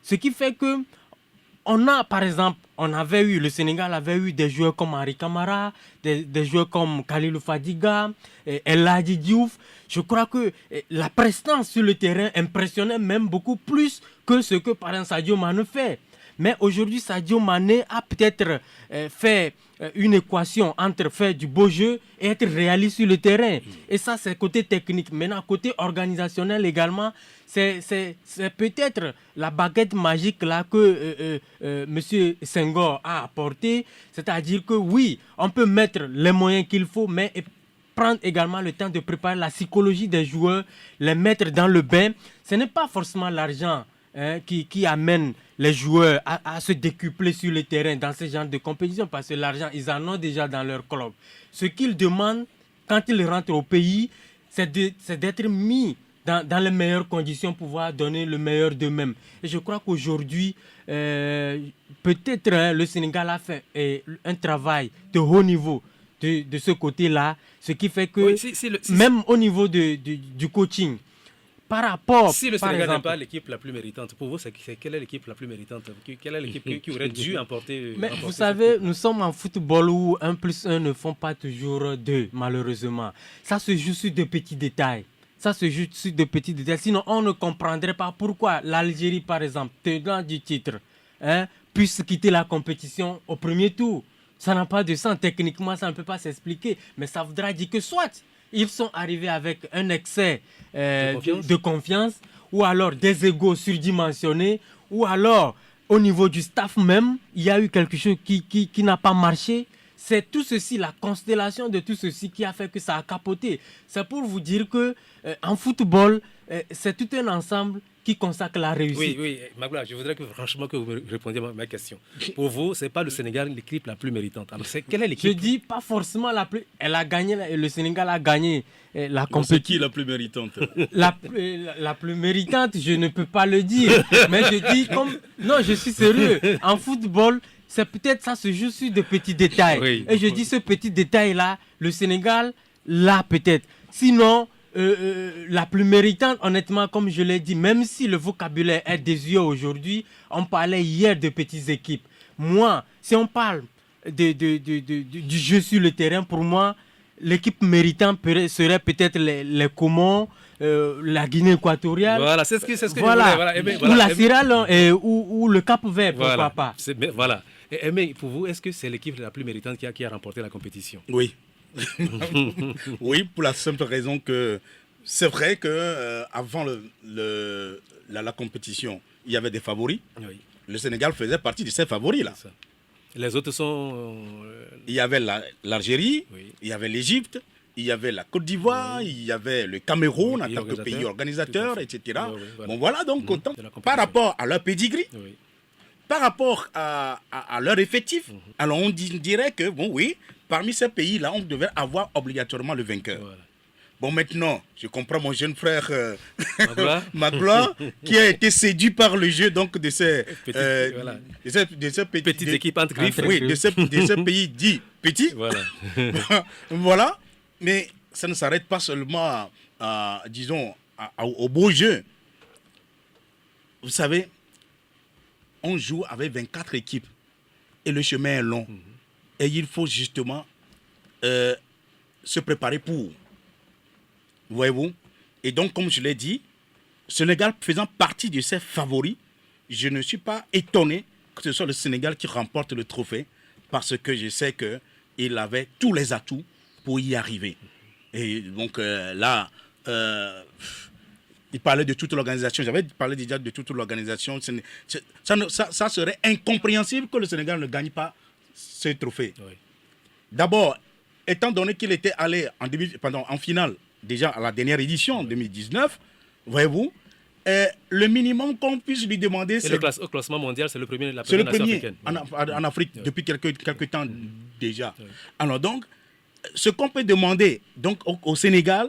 Speaker 2: Ce qui fait que on a, par exemple, le Sénégal avait eu des joueurs comme Henri Camara, des joueurs comme Khalilou Fadiga, El Hadji Diouf. Je crois que la prestance sur le terrain impressionnait même beaucoup plus que ce que, par exemple, Sadio Mané fait. Mais aujourd'hui, Sadio Mané a peut-être fait une équation entre faire du beau jeu et être réaliste sur le terrain. Et ça, c'est côté technique. Maintenant, côté organisationnel également, c'est peut-être la baguette magique là que M. Senghor a apportée. C'est-à-dire que oui, on peut mettre les moyens qu'il faut, mais prendre également le temps de préparer la psychologie des joueurs, les mettre dans le bain. Ce n'est pas forcément l'argent qui amène les joueurs à se décupler sur le terrain dans ce genre de compétition, parce que l'argent, ils en ont déjà dans leur club. Ce qu'ils demandent quand ils rentrent au pays, c'est d'être mis dans les meilleures conditions pour pouvoir donner le meilleur d'eux-mêmes. Et je crois qu'aujourd'hui, peut-être le Sénégal a fait un travail de haut niveau de ce côté-là, ce qui fait que même au niveau du coaching, par rapport,
Speaker 1: si le Sénégal n'est pas l'équipe la plus méritante, pour vous, quelle est l'équipe la plus méritante? Quelle est l'équipe qui aurait dû emporter?
Speaker 2: Mais vous savez, nous sommes en football où 1 + 1 ne font pas toujours 2, malheureusement. Ça se joue sur de petits détails. Sinon, on ne comprendrait pas pourquoi l'Algérie, par exemple, tenant du titre, puisse quitter la compétition au premier tour. Ça n'a pas de sens. Techniquement, ça ne peut pas s'expliquer. Mais ça voudra dire que soit ils sont arrivés avec un excès de confiance, ou alors des égos surdimensionnés, ou alors au niveau du staff même, il y a eu quelque chose qui n'a pas marché. C'est tout ceci, la constellation de tout ceci qui a fait que ça a capoté. C'est pour vous dire que en football, c'est tout un ensemble qui consacre la réussite.
Speaker 1: Oui, Magloire, je voudrais franchement que vous me répondiez à ma question. Pour vous, ce n'est pas le Sénégal l'équipe la plus méritante. Alors, quelle est l'équipe?
Speaker 2: Je dis pas forcément la plus. Elle a gagné, le Sénégal a gagné la compétition.
Speaker 3: C'est qui la plus méritante?
Speaker 2: La plus méritante, je ne peux pas le dire. Mais je dis comme... Non, je suis sérieux. En football, c'est peut-être ça se joue sur de petits détails. Oui. Et je dis ce petit détail-là, le Sénégal, là peut-être. Sinon... la plus méritante, honnêtement, comme je l'ai dit, même si le vocabulaire est désuet aujourd'hui, on parlait hier de petites équipes. Moi, si on parle du jeu sur le terrain, pour moi, l'équipe méritante serait peut-être les Comores, la Guinée équatoriale.
Speaker 1: Voilà, c'est ce que
Speaker 2: voilà. Je voulais. Voilà. Ou la Sierra Leone ou le Cap-Vert, pourquoi pas.
Speaker 1: Voilà. Mais pour vous, est-ce que c'est l'équipe la plus méritante qui a remporté la compétition?
Speaker 3: Oui. Oui, pour la simple raison que c'est vrai que avant la compétition, il y avait des favoris. Oui. Le Sénégal faisait partie de ces favoris-là.
Speaker 1: Les autres sont...
Speaker 3: Il y avait l'Algérie, oui. Il y avait l'Égypte, il y avait la Côte d'Ivoire, oui. Il y avait le Cameroun en tant que pays organisateur, etc. Oui, voilà. Bon, voilà, donc autant, par rapport à leur pedigree, oui. Par rapport à leur effectif, alors on dirait que, bon oui, parmi ces pays-là, on devait avoir obligatoirement le vainqueur. Voilà. Bon, maintenant, je comprends mon jeune frère Magloire, qui a été séduit par le jeu donc de ces
Speaker 1: petites équipes entre griffes.
Speaker 3: Oui, de ces pays dits petits. Voilà. Voilà. Mais ça ne s'arrête pas seulement, disons, au beau jeu. vous savez, on joue avec 24 équipes et le chemin est long. Et il faut justement se préparer pour. Voyez-vous? Et donc, comme je l'ai dit, Sénégal faisant partie de ses favoris, je ne suis pas étonné que ce soit le Sénégal qui remporte le trophée parce que je sais qu'il avait tous les atouts pour y arriver. Et donc là, il parlait de toute l'organisation. J'avais parlé déjà de toute l'organisation. Ça serait incompréhensible que le Sénégal ne gagne pas ce trophée. Oui. D'abord, étant donné qu'il était allé en finale, déjà à la dernière édition, en 2019, voyez-vous, le minimum qu'on puisse lui demander, c'est...
Speaker 1: Au classement mondial, c'est la première nation africaine.
Speaker 3: En Afrique, depuis quelques temps déjà. Oui. Alors donc, ce qu'on peut demander donc, au Sénégal,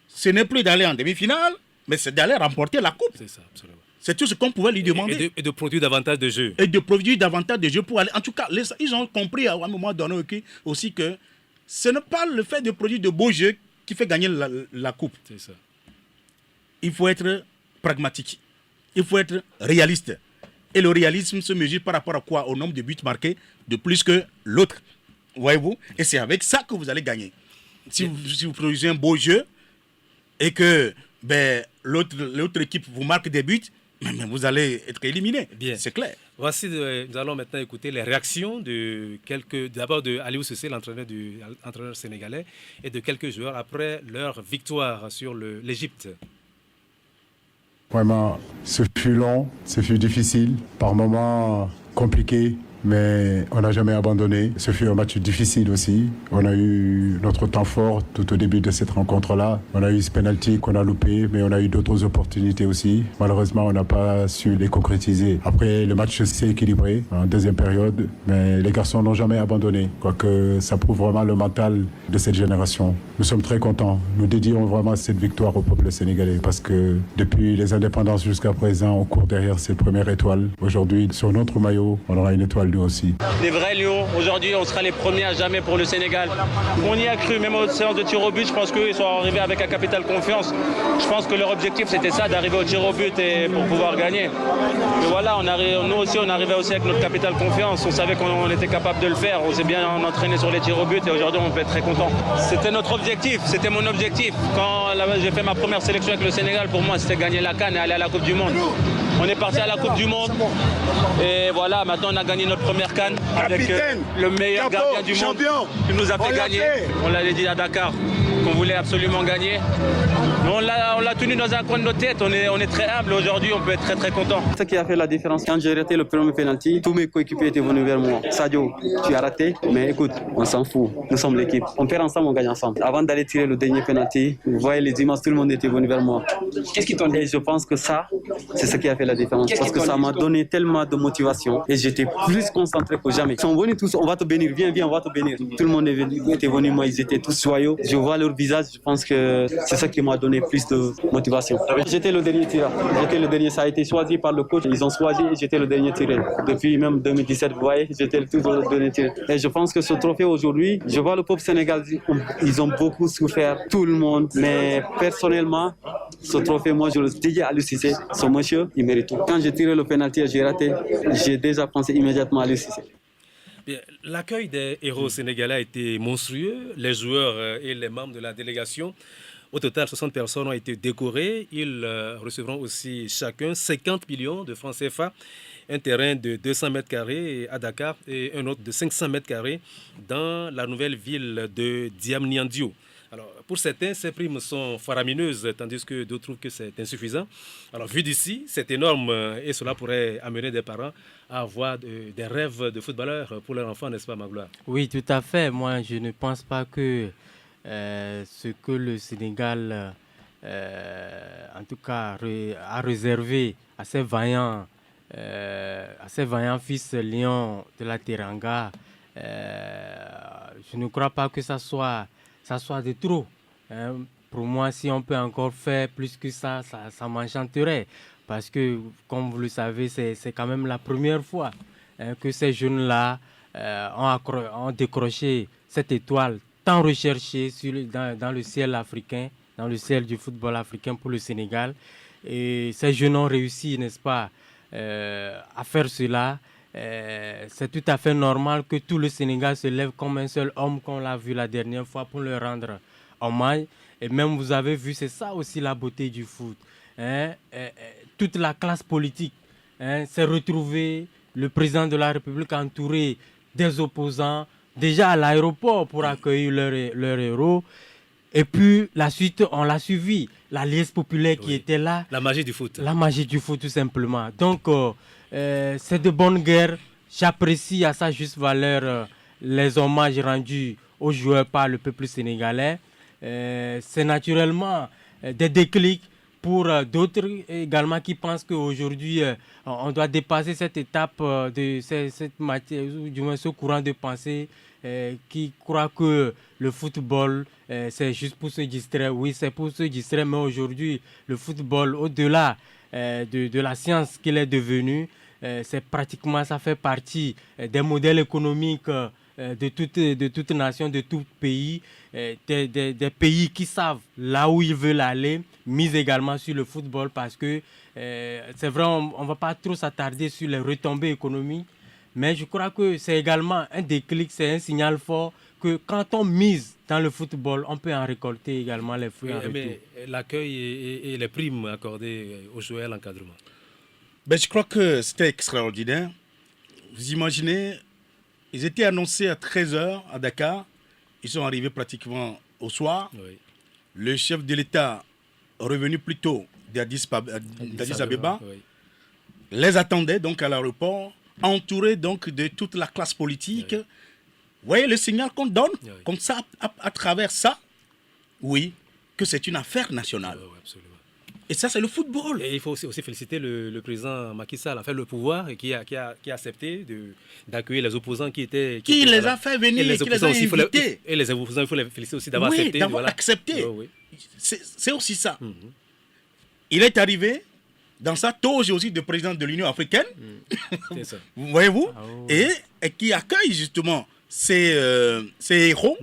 Speaker 3: ce n'est plus d'aller en demi-finale, mais c'est d'aller remporter la coupe.
Speaker 1: C'est ça, absolument.
Speaker 3: C'est tout ce qu'on pouvait lui demander.
Speaker 1: Et de produire davantage de jeux.
Speaker 3: Et de produire davantage de jeux pour aller... En tout cas, ils ont compris à un moment donné aussi que ce n'est pas le fait de produire de beaux jeux qui fait gagner la coupe.
Speaker 1: C'est ça.
Speaker 3: Il faut être pragmatique. Il faut être réaliste. Et le réalisme se mesure par rapport à quoi? Au nombre de buts marqués de plus que l'autre. Voyez-vous? Et c'est avec ça que vous allez gagner. Si vous produisez un beau jeu et que l'autre équipe vous marque des buts, vous allez être éliminé. Bien. C'est clair.
Speaker 1: Voici, nous allons maintenant écouter les réactions d'abord de Aliou Cissé, l'entraîneur sénégalais, et de quelques joueurs après leur victoire sur l'Égypte.
Speaker 4: Vraiment, ce fut long, ce fut difficile, par moments compliqué, mais on n'a jamais abandonné. Ce fut un match difficile aussi. On a eu notre temps fort tout au début de cette rencontre-là. On a eu ce penalty qu'on a loupé, mais on a eu d'autres opportunités aussi. Malheureusement, on n'a pas su les concrétiser. Après, le match s'est équilibré en deuxième période, mais les garçons n'ont jamais abandonné. Quoique ça prouve vraiment le mental de cette génération. Nous sommes très contents. Nous dédions vraiment cette victoire au peuple sénégalais parce que depuis les indépendances jusqu'à présent, on court derrière cette première étoile. Aujourd'hui, sur notre maillot, on aura une étoile aussi.
Speaker 5: Des vrais lions. Aujourd'hui, on sera les premiers à jamais pour le Sénégal. On y a cru, même aux séances de tir au but. Je pense qu'ils sont arrivés avec un capital confiance. Je pense que leur objectif, c'était ça, d'arriver au tir au but et pour pouvoir gagner. Et voilà, nous aussi, on arrivait aussi avec notre capital confiance. On savait qu'on était capable de le faire. On s'est bien entraîné sur les tirs au but et aujourd'hui, on peut être très content. C'était notre objectif, c'était mon objectif. Quand j'ai fait ma première sélection avec le Sénégal, pour moi, c'était gagner la CAN et aller à la Coupe du Monde. On est parti à la Coupe du Monde et voilà, maintenant on a gagné notre première CAN avec le meilleur gardien du monde qui nous a fait gagner. On l'avait dit à Dakar qu'on voulait absolument gagner. Mais on l'a tenu dans un coin de notre tête, on est très humble aujourd'hui, on peut être très très content.
Speaker 6: Ce qui a fait la différence, quand j'ai raté le premier penalty, tous mes coéquipiers étaient venus vers moi. Sadio, tu as raté, mais écoute, on s'en fout, nous sommes l'équipe. On perd ensemble, on gagne ensemble. Avant d'aller tirer le dernier penalty, vous voyez les images, tout le monde était venu vers moi.
Speaker 7: Qu'est-ce qui t'ont dit?
Speaker 6: Et je pense que ça, c'est ce qui a fait la différence. Parce que ça m'a donné tellement de motivation et j'étais plus concentré que jamais. Ils sont venus tous, on va te bénir, viens, on va te bénir. Tout le monde était venu, moi, ils étaient tous joyeux. Je vois leur visage, je pense que c'est ça qui m'a donné plus de motivation. J'étais le dernier tireur, ça a été choisi par le coach, ils ont choisi et j'étais le dernier tireur. Depuis même 2017, vous voyez, j'étais toujours le dernier tireur. Et je pense que ce trophée aujourd'hui, je vois le peuple sénégalais, ils ont beaucoup souffert, tout le monde, mais personnellement, ce trophée, moi je le dis à Aliou Cissé, ce monsieur, il mérite tout. Quand j'ai tiré le penalty et j'ai raté, j'ai déjà pensé immédiatement à Aliou Cissé.
Speaker 1: L'accueil des héros sénégalais a été monstrueux. Les joueurs et les membres de la délégation, au total 60 personnes, ont été décorés. Ils recevront aussi chacun 50 millions de francs CFA, un terrain de 200 mètres carrés à Dakar et un autre de 500 mètres carrés dans la nouvelle ville de Diamniadio. Alors, pour certains, ces primes sont faramineuses, tandis que d'autres trouvent que c'est insuffisant. Alors, vu d'ici, c'est énorme et cela pourrait amener des parents à avoir des rêves de footballeurs pour leurs enfants, n'est-ce pas, Magloire?
Speaker 2: Oui, tout à fait. Moi, je ne pense pas que ce que le Sénégal, en tout cas, a réservé à ses vaillants fils lions de la Teranga, je ne crois pas que ça soit de trop. Pour moi, si on peut encore faire plus que ça m'enchanterait. Parce que, comme vous le savez, c'est quand même la première fois que ces jeunes-là ont décroché cette étoile tant recherchée dans le ciel africain, dans le ciel du football africain pour le Sénégal. Et ces jeunes ont réussi, n'est-ce pas, à faire cela. C'est tout à fait normal que tout le Sénégal se lève comme un seul homme, qu'on l'a vu la dernière fois, pour leur rendre hommage. Et même, vous avez vu, c'est ça aussi la beauté du foot. Toute la classe politique s'est retrouvée, le président de la République entouré des opposants, déjà à l'aéroport pour accueillir leur héros. Et puis, la suite, on l'a suivi. La liesse populaire qui était là.
Speaker 1: La magie du foot.
Speaker 2: La magie du foot, tout simplement. Donc, c'est de bonne guerre. J'apprécie à sa juste valeur les hommages rendus aux joueurs par le peuple sénégalais. C'est naturellement des déclics pour d'autres également qui pensent qu'aujourd'hui, on doit dépasser cette étape de cette matière, ou du moins ce courant de pensée qui croit que le football, c'est juste pour se distraire. Oui, c'est pour se distraire, mais aujourd'hui, le football, au-delà de la science qu'il est devenu, c'est pratiquement, ça fait partie des modèles économiques de toute nation, de tout pays, des pays qui savent là où ils veulent aller, mise également sur le football parce que c'est vrai, on ne va pas trop s'attarder sur les retombées économiques, mais je crois que c'est également un déclic, c'est un signal fort que quand on mise dans le football, on peut en récolter également les fruits en retour.
Speaker 1: Mais l'accueil et les primes accordées aux joueurs, l'encadrement.
Speaker 3: Ben, je crois que c'était extraordinaire. Vous imaginez, ils étaient annoncés à 13h à Dakar. Ils sont arrivés pratiquement au soir.
Speaker 1: Oui.
Speaker 3: Le chef de l'État, revenu plus tôt d'Addis Abeba,
Speaker 1: oui.
Speaker 3: les attendait donc à l'aéroport, entouré donc de toute la classe politique.
Speaker 1: Oui.
Speaker 3: Vous voyez le signal qu'on donne,
Speaker 1: Oui.
Speaker 3: comme ça, à travers ça, oui, que c'est une affaire nationale.
Speaker 1: Oui, absolument.
Speaker 3: Et ça, c'est le football.
Speaker 1: Et il faut aussi féliciter le président Macky Sall, enfin le pouvoir, et qui a accepté d'accueillir les opposants qui étaient...
Speaker 3: Qui les a fait venir, qui les a invités.
Speaker 1: Et les opposants, il faut les féliciter aussi d'avoir accepté.
Speaker 3: D'avoir accepté.
Speaker 1: Oui.
Speaker 3: C'est aussi ça. Il est arrivé dans sa toge aussi de président de l'Union africaine.
Speaker 1: C'est ça.
Speaker 3: Voyez-vous,
Speaker 2: oui.
Speaker 3: et qui accueille justement ces héros.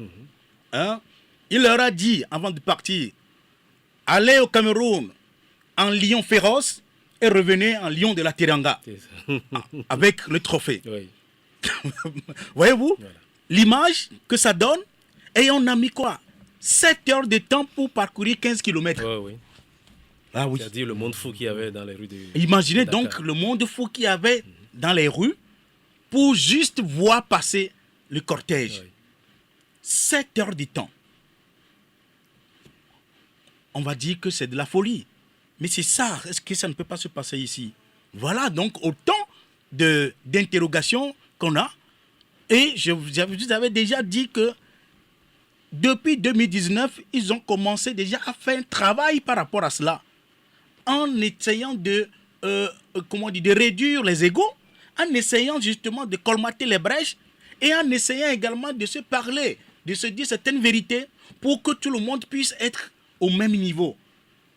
Speaker 3: Hein. Il leur a dit, avant de partir, allez au Cameroun en lion féroce et revenez en lion de la Teranga avec le trophée.
Speaker 1: Oui.
Speaker 3: Voyez-vous,
Speaker 1: Voilà.
Speaker 3: l'image que ça donne. Et on a mis quoi, 7 heures de temps pour parcourir 15 km.
Speaker 1: Oui.
Speaker 3: Ah oui.
Speaker 1: C'est-à-dire le monde fou qu'il y avait dans les rues de
Speaker 3: Imaginez
Speaker 1: de Dakar.
Speaker 3: donc le monde fou qu'il y avait dans les rues pour juste voir passer le cortège.
Speaker 1: Oui.
Speaker 3: 7 heures de temps. On va dire que c'est de la folie. Mais c'est ça, est-ce que ça ne peut pas se passer ici? Voilà donc autant d'interrogations qu'on a. Et je vous avais déjà dit que depuis 2019, ils ont commencé déjà à faire un travail par rapport à cela. En essayant de réduire les égos, en essayant justement de colmater les brèches et en essayant également de se parler, de se dire certaines vérités pour que tout le monde puisse être au même niveau.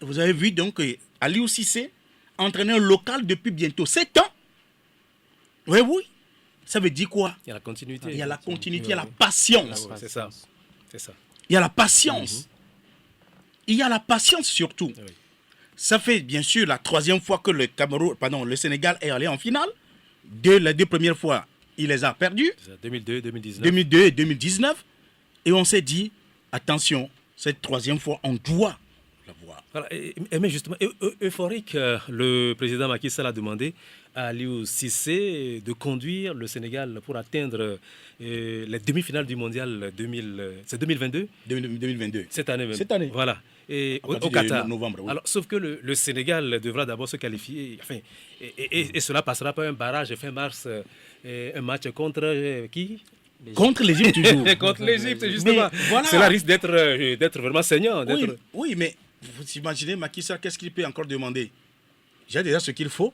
Speaker 3: Vous avez vu donc Aliou Cissé, entraîneur local depuis bientôt 7 ans. Voyez-vous, ça veut dire quoi?
Speaker 1: Il y a la continuité.
Speaker 3: Il y a la continuité, il y a la patience.
Speaker 1: C'est ça.
Speaker 3: Il y a la patience. Il y a la patience surtout.
Speaker 1: Oui.
Speaker 3: Ça fait bien sûr la 3e fois que le Sénégal est allé en finale. Les 2 premières fois, il les a perdus.
Speaker 1: 2002, 2019.
Speaker 3: 2002 et 2019. Et on s'est dit, attention, cette 3e fois, on doit la voir.
Speaker 1: Voilà, mais justement, euphorique, le président Macky Sall a demandé à Aliou Cissé de conduire le Sénégal pour atteindre les demi-finales du mondial c'est 2022
Speaker 3: 2022.
Speaker 1: Cette année même.
Speaker 3: Cette année.
Speaker 1: Voilà. Et
Speaker 3: À
Speaker 1: au
Speaker 3: partir de
Speaker 1: Qatar.
Speaker 3: novembre, oui.
Speaker 1: Alors, sauf que le Sénégal devra d'abord se qualifier. Enfin, et cela passera par un barrage fin mars, un match contre qui?
Speaker 3: Contre l'Égypte toujours.
Speaker 1: Contre l'Égypte, justement.
Speaker 3: Mais voilà.
Speaker 1: Cela risque d'être vraiment saignant.
Speaker 3: Oui, mais vous imaginez, Macky Sall, qu'est-ce qu'il peut encore demander? J'ai déjà ce qu'il faut,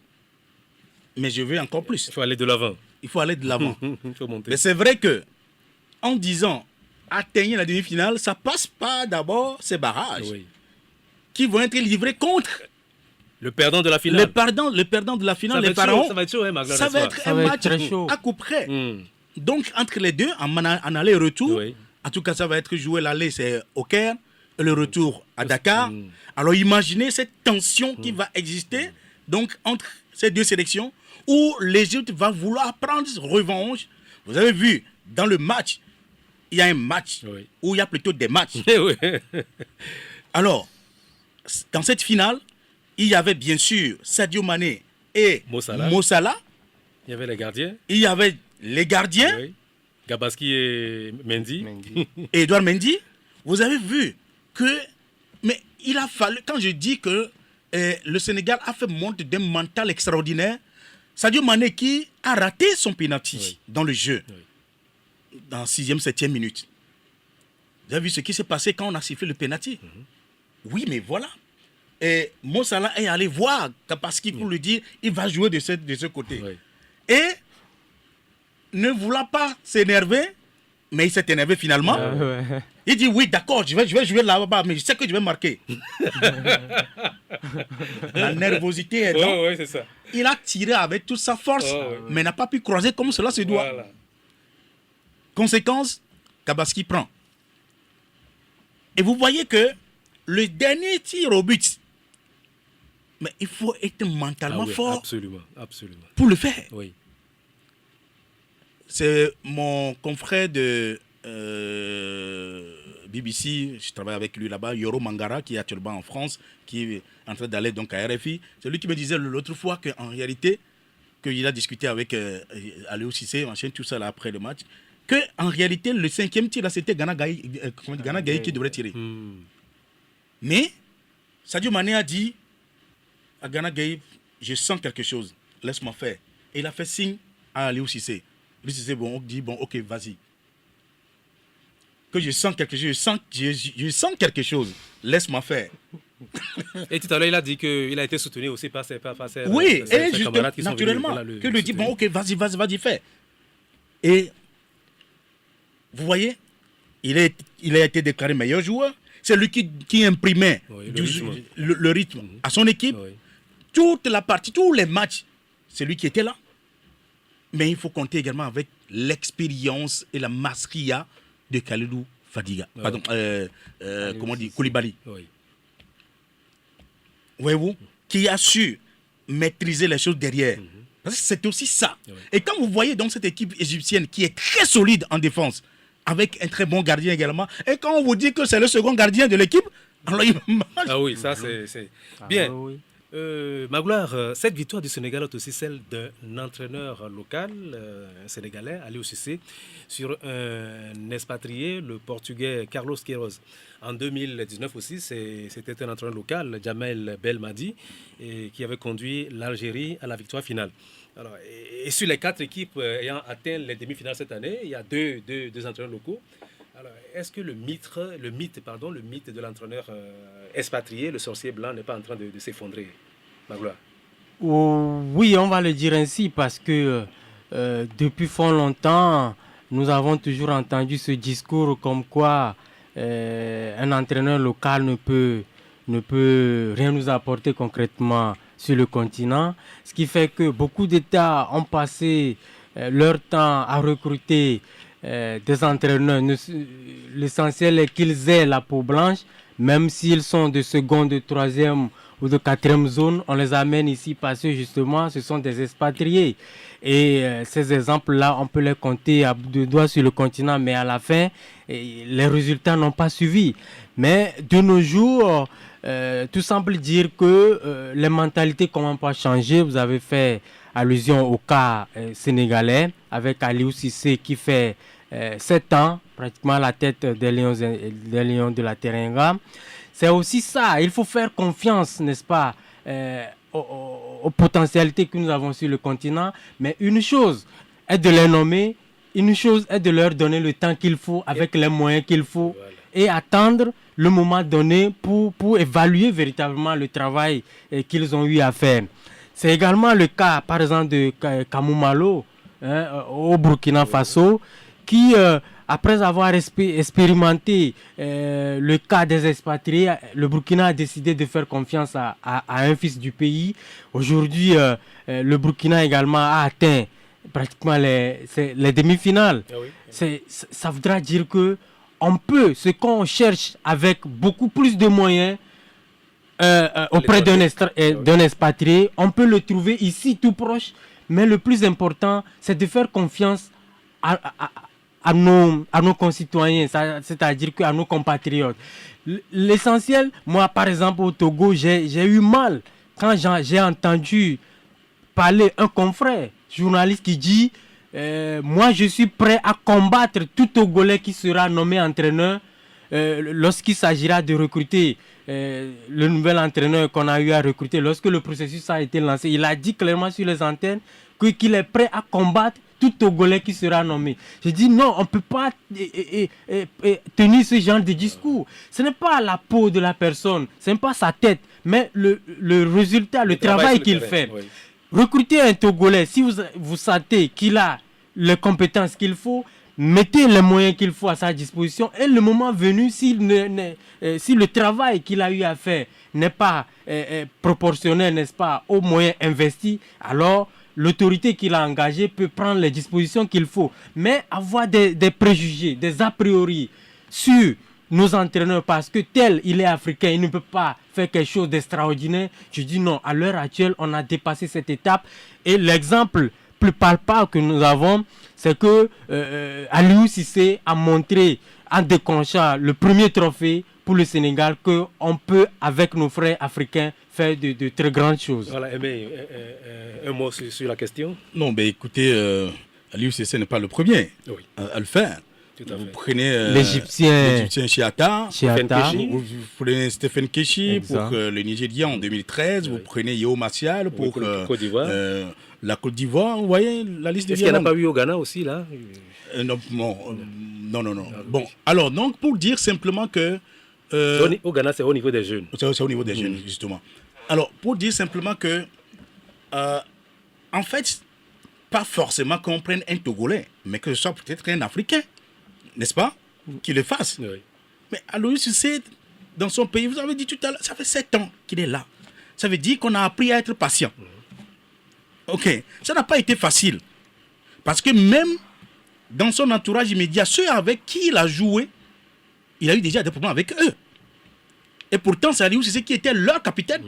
Speaker 3: mais je veux encore plus.
Speaker 1: Il faut aller de l'avant.
Speaker 3: Il faut aller de l'avant.
Speaker 1: Il faut monter.
Speaker 3: Mais c'est vrai que, en disant atteignez la demi-finale, ça passe pas d'abord ces barrages
Speaker 1: Oui.
Speaker 3: qui vont être livrés contre
Speaker 1: Le perdant de la finale.
Speaker 3: le perdant de la finale, les pharaons.
Speaker 1: Ça va être chaud, hein, Magloire,
Speaker 3: Ça va
Speaker 1: n'est-ce
Speaker 3: être
Speaker 1: pas?
Speaker 3: un
Speaker 2: va être
Speaker 3: match
Speaker 2: très chaud.
Speaker 3: à coup près.
Speaker 1: Hmm.
Speaker 3: Donc, entre les deux, en aller-retour,
Speaker 1: Oui.
Speaker 3: en tout cas, ça va être joué l'aller, c'est au Caire. le retour à Dakar. Alors imaginez cette tension qui va exister donc entre ces deux sélections où l'Égypte va vouloir prendre revanche. Vous avez vu, dans le match, il y a un match où il y a plutôt des matchs. Alors, dans cette finale, il y avait bien sûr Sadio Mané et Mo Salah.
Speaker 1: Il y avait les gardiens.
Speaker 3: Il y avait les gardiens.
Speaker 1: Oui. Gabaski et Mendy.
Speaker 3: Et Edouard Mendy. Vous avez vu que... Mais il a fallu... Quand je dis que le Sénégal a fait montre d'un mental extraordinaire, Sadio Mané qui a raté son penalty dans le jeu, dans la 6e, 7e minute. Vous avez vu ce qui s'est passé quand on a sifflé le penalty? Oui, mais voilà. Et Mo Salah est allé voir Gabaski pour lui dire il va jouer de ce côté. Et ne voulant pas s'énerver, mais il s'est énervé finalement. Il dit oui, d'accord, je vais jouer là-bas, mais je sais que je vais marquer. La nervosité est là.
Speaker 1: C'est ça.
Speaker 3: Il a tiré avec toute sa force, mais n'a pas pu croiser comme cela se doit.
Speaker 1: Voilà.
Speaker 3: Conséquence, Gabaski prend. Et vous voyez que le dernier tir au but, mais il faut être mentalement fort
Speaker 1: absolument.
Speaker 3: pour le faire.
Speaker 1: Oui.
Speaker 3: C'est mon confrère de BBC, je travaille avec lui là-bas, Yoro Mangara, qui est actuellement en France, qui est en train d'aller donc à RFI. C'est lui qui me disait l'autre fois qu'en réalité, qu'il a discuté avec Aliou Cissé, tout ça là, après le match, qu'en réalité, le 5e tir, là, c'était Gana Gaye qui devrait tirer. Mais Sadio Mané a dit à Gana Gaye, je sens quelque chose, laisse-moi faire. Et il a fait signe à Aliou Cissé. Aliou Cissé, on dit, ok, vas-y. Que je sens quelque chose, je sens quelque chose, laisse-moi faire.
Speaker 1: Et tout à l'heure, il a dit qu'il a été soutenu aussi par ses
Speaker 3: oui,
Speaker 1: ses
Speaker 3: et
Speaker 1: camarades qui sont
Speaker 3: naturellement,
Speaker 1: venus,
Speaker 3: que lui dit, ok, vas-y, fais. Et vous voyez, il a été déclaré meilleur joueur. C'est lui qui imprimait le rythme à son équipe. Toute la partie, tous les matchs, c'est lui qui était là. Mais il faut compter également avec l'expérience et la masquilla de Khalidou Fadiga. Pardon, comment on dit, Koulibaly. Voyez-vous, qui a su maîtriser les choses derrière. Parce que c'est aussi ça. Et quand vous voyez donc cette équipe égyptienne qui est très solide en défense, avec un très bon gardien également, et quand on vous dit que c'est le second gardien de l'équipe, alors il marche.
Speaker 1: Ah oui, ça c'est bien. Magloire, cette victoire du Sénégal est aussi celle d'un entraîneur local, un Sénégalais, Aliou Cissé, sur un expatrié, le Portugais Carlos Queiroz. En 2019 aussi, c'était un entraîneur local, Jamel Belmadi, qui avait conduit l'Algérie à la victoire finale. Alors, et sur les 4 équipes ayant atteint les demi-finales cette année, il y a deux entraîneurs locaux. Alors, est-ce que le mythe de l'entraîneur expatrié, le sorcier blanc, n'est pas en train de s'effondrer, Magloire?
Speaker 2: Oui, on va le dire ainsi parce que depuis fort longtemps, nous avons toujours entendu ce discours comme quoi un entraîneur local ne peut rien nous apporter concrètement sur le continent. Ce qui fait que beaucoup d'États ont passé leur temps à recruter des entraîneurs. L'essentiel est qu'ils aient la peau blanche, même s'ils sont de seconde, de troisième ou de quatrième zone, on les amène ici parce que justement ce sont des expatriés. Et ces exemples-là, on peut les compter à bout de doigts sur le continent, mais à la fin, les résultats n'ont pas suivi. Mais de nos jours, tout semble dire que les mentalités commencent à changer. Vous avez fait allusion au cas sénégalais avec Aliou Cissé qui fait 7 ans, pratiquement à la tête des Lions de la Teranga. C'est aussi ça, il faut faire confiance, n'est-ce pas, aux potentialités que nous avons sur le continent. Mais une chose est de les nommer, une chose est de leur donner le temps qu'il faut avec les moyens qu'il faut et attendre le moment donné pour évaluer véritablement le travail qu'ils ont eu à faire. C'est également le cas, par exemple, de Kamou Malo au Burkina Faso, qui, après avoir expérimenté le cas des expatriés, le Burkina a décidé de faire confiance à un fils du pays. Aujourd'hui, le Burkina également a atteint pratiquement les demi-finales. Ça voudra dire que on peut, ce qu'on cherche avec beaucoup plus de moyens auprès d'un expatrié, on peut le trouver ici tout proche. Mais le plus important, c'est de faire confiance à nos concitoyens, c'est-à-dire à nos compatriotes. L'essentiel, moi par exemple au Togo, j'ai eu mal quand j'ai entendu parler un confrère, journaliste qui dit moi je suis prêt à combattre tout Togolais qui sera nommé entraîneur lorsqu'il s'agira de recruter le nouvel entraîneur qu'on a eu à recruter. Lorsque le processus a été lancé, il a dit clairement sur les antennes qu'il est prêt à combattre tout Togolais qui sera nommé. Je dis non, on ne peut pas tenir ce genre de discours. Ce n'est pas la peau de la personne, ce n'est pas sa tête, mais le résultat, le travail qu'il fait. Oui. Recruter un Togolais, si vous sentez qu'il a les compétences qu'il faut, mettez les moyens qu'il faut à sa disposition et le moment venu, si le travail qu'il a eu à faire n'est pas proportionnel, n'est-ce pas, aux moyens investis, alors l'autorité qu'il a engagée peut prendre les dispositions qu'il faut. Mais avoir des préjugés, des a priori sur nos entraîneurs parce que tel il est africain, il ne peut pas faire quelque chose d'extraordinaire. Je dis non, à l'heure actuelle, on a dépassé cette étape. Et l'exemple plus palpable que nous avons, c'est que Aliou Cissé a montré en décrochant le premier trophée pour le Sénégal qu'on peut, avec nos frères africains, faire de très grandes choses.
Speaker 1: Voilà, Aimé, un mot sur la question.
Speaker 3: Non, mais écoutez, Aliou Cissé n'est pas le premier à le faire. Vous prenez
Speaker 2: l'Égyptien
Speaker 3: Chiata,
Speaker 2: vous
Speaker 3: prenez Stephen Keshi pour le Nigérien en 2013, vous prenez Yeo Martial pour la Côte d'Ivoire, vous voyez la liste des
Speaker 1: Est-ce qu'il n'y en a pas eu au Ghana aussi là?
Speaker 3: Non. Bon, alors donc pour dire simplement que
Speaker 1: au Ghana c'est au niveau des jeunes.
Speaker 3: C'est au niveau des jeunes justement. Alors pour dire simplement que en fait pas forcément qu'on prenne un Togolais, mais que ce soit peut-être un Africain, n'est-ce pas, qui le fasse. Oui. Mais Aliou Cissé, dans son pays, vous avez dit tout à l'heure, ça fait 7 ans qu'il est là. Ça veut dire qu'on a appris à être patient. Ok, ça n'a pas été facile. Parce que même dans son entourage immédiat, ceux avec qui il a joué, il a eu déjà des problèmes avec eux. Et pourtant, c'est Aliou Cissé qui était leur capitaine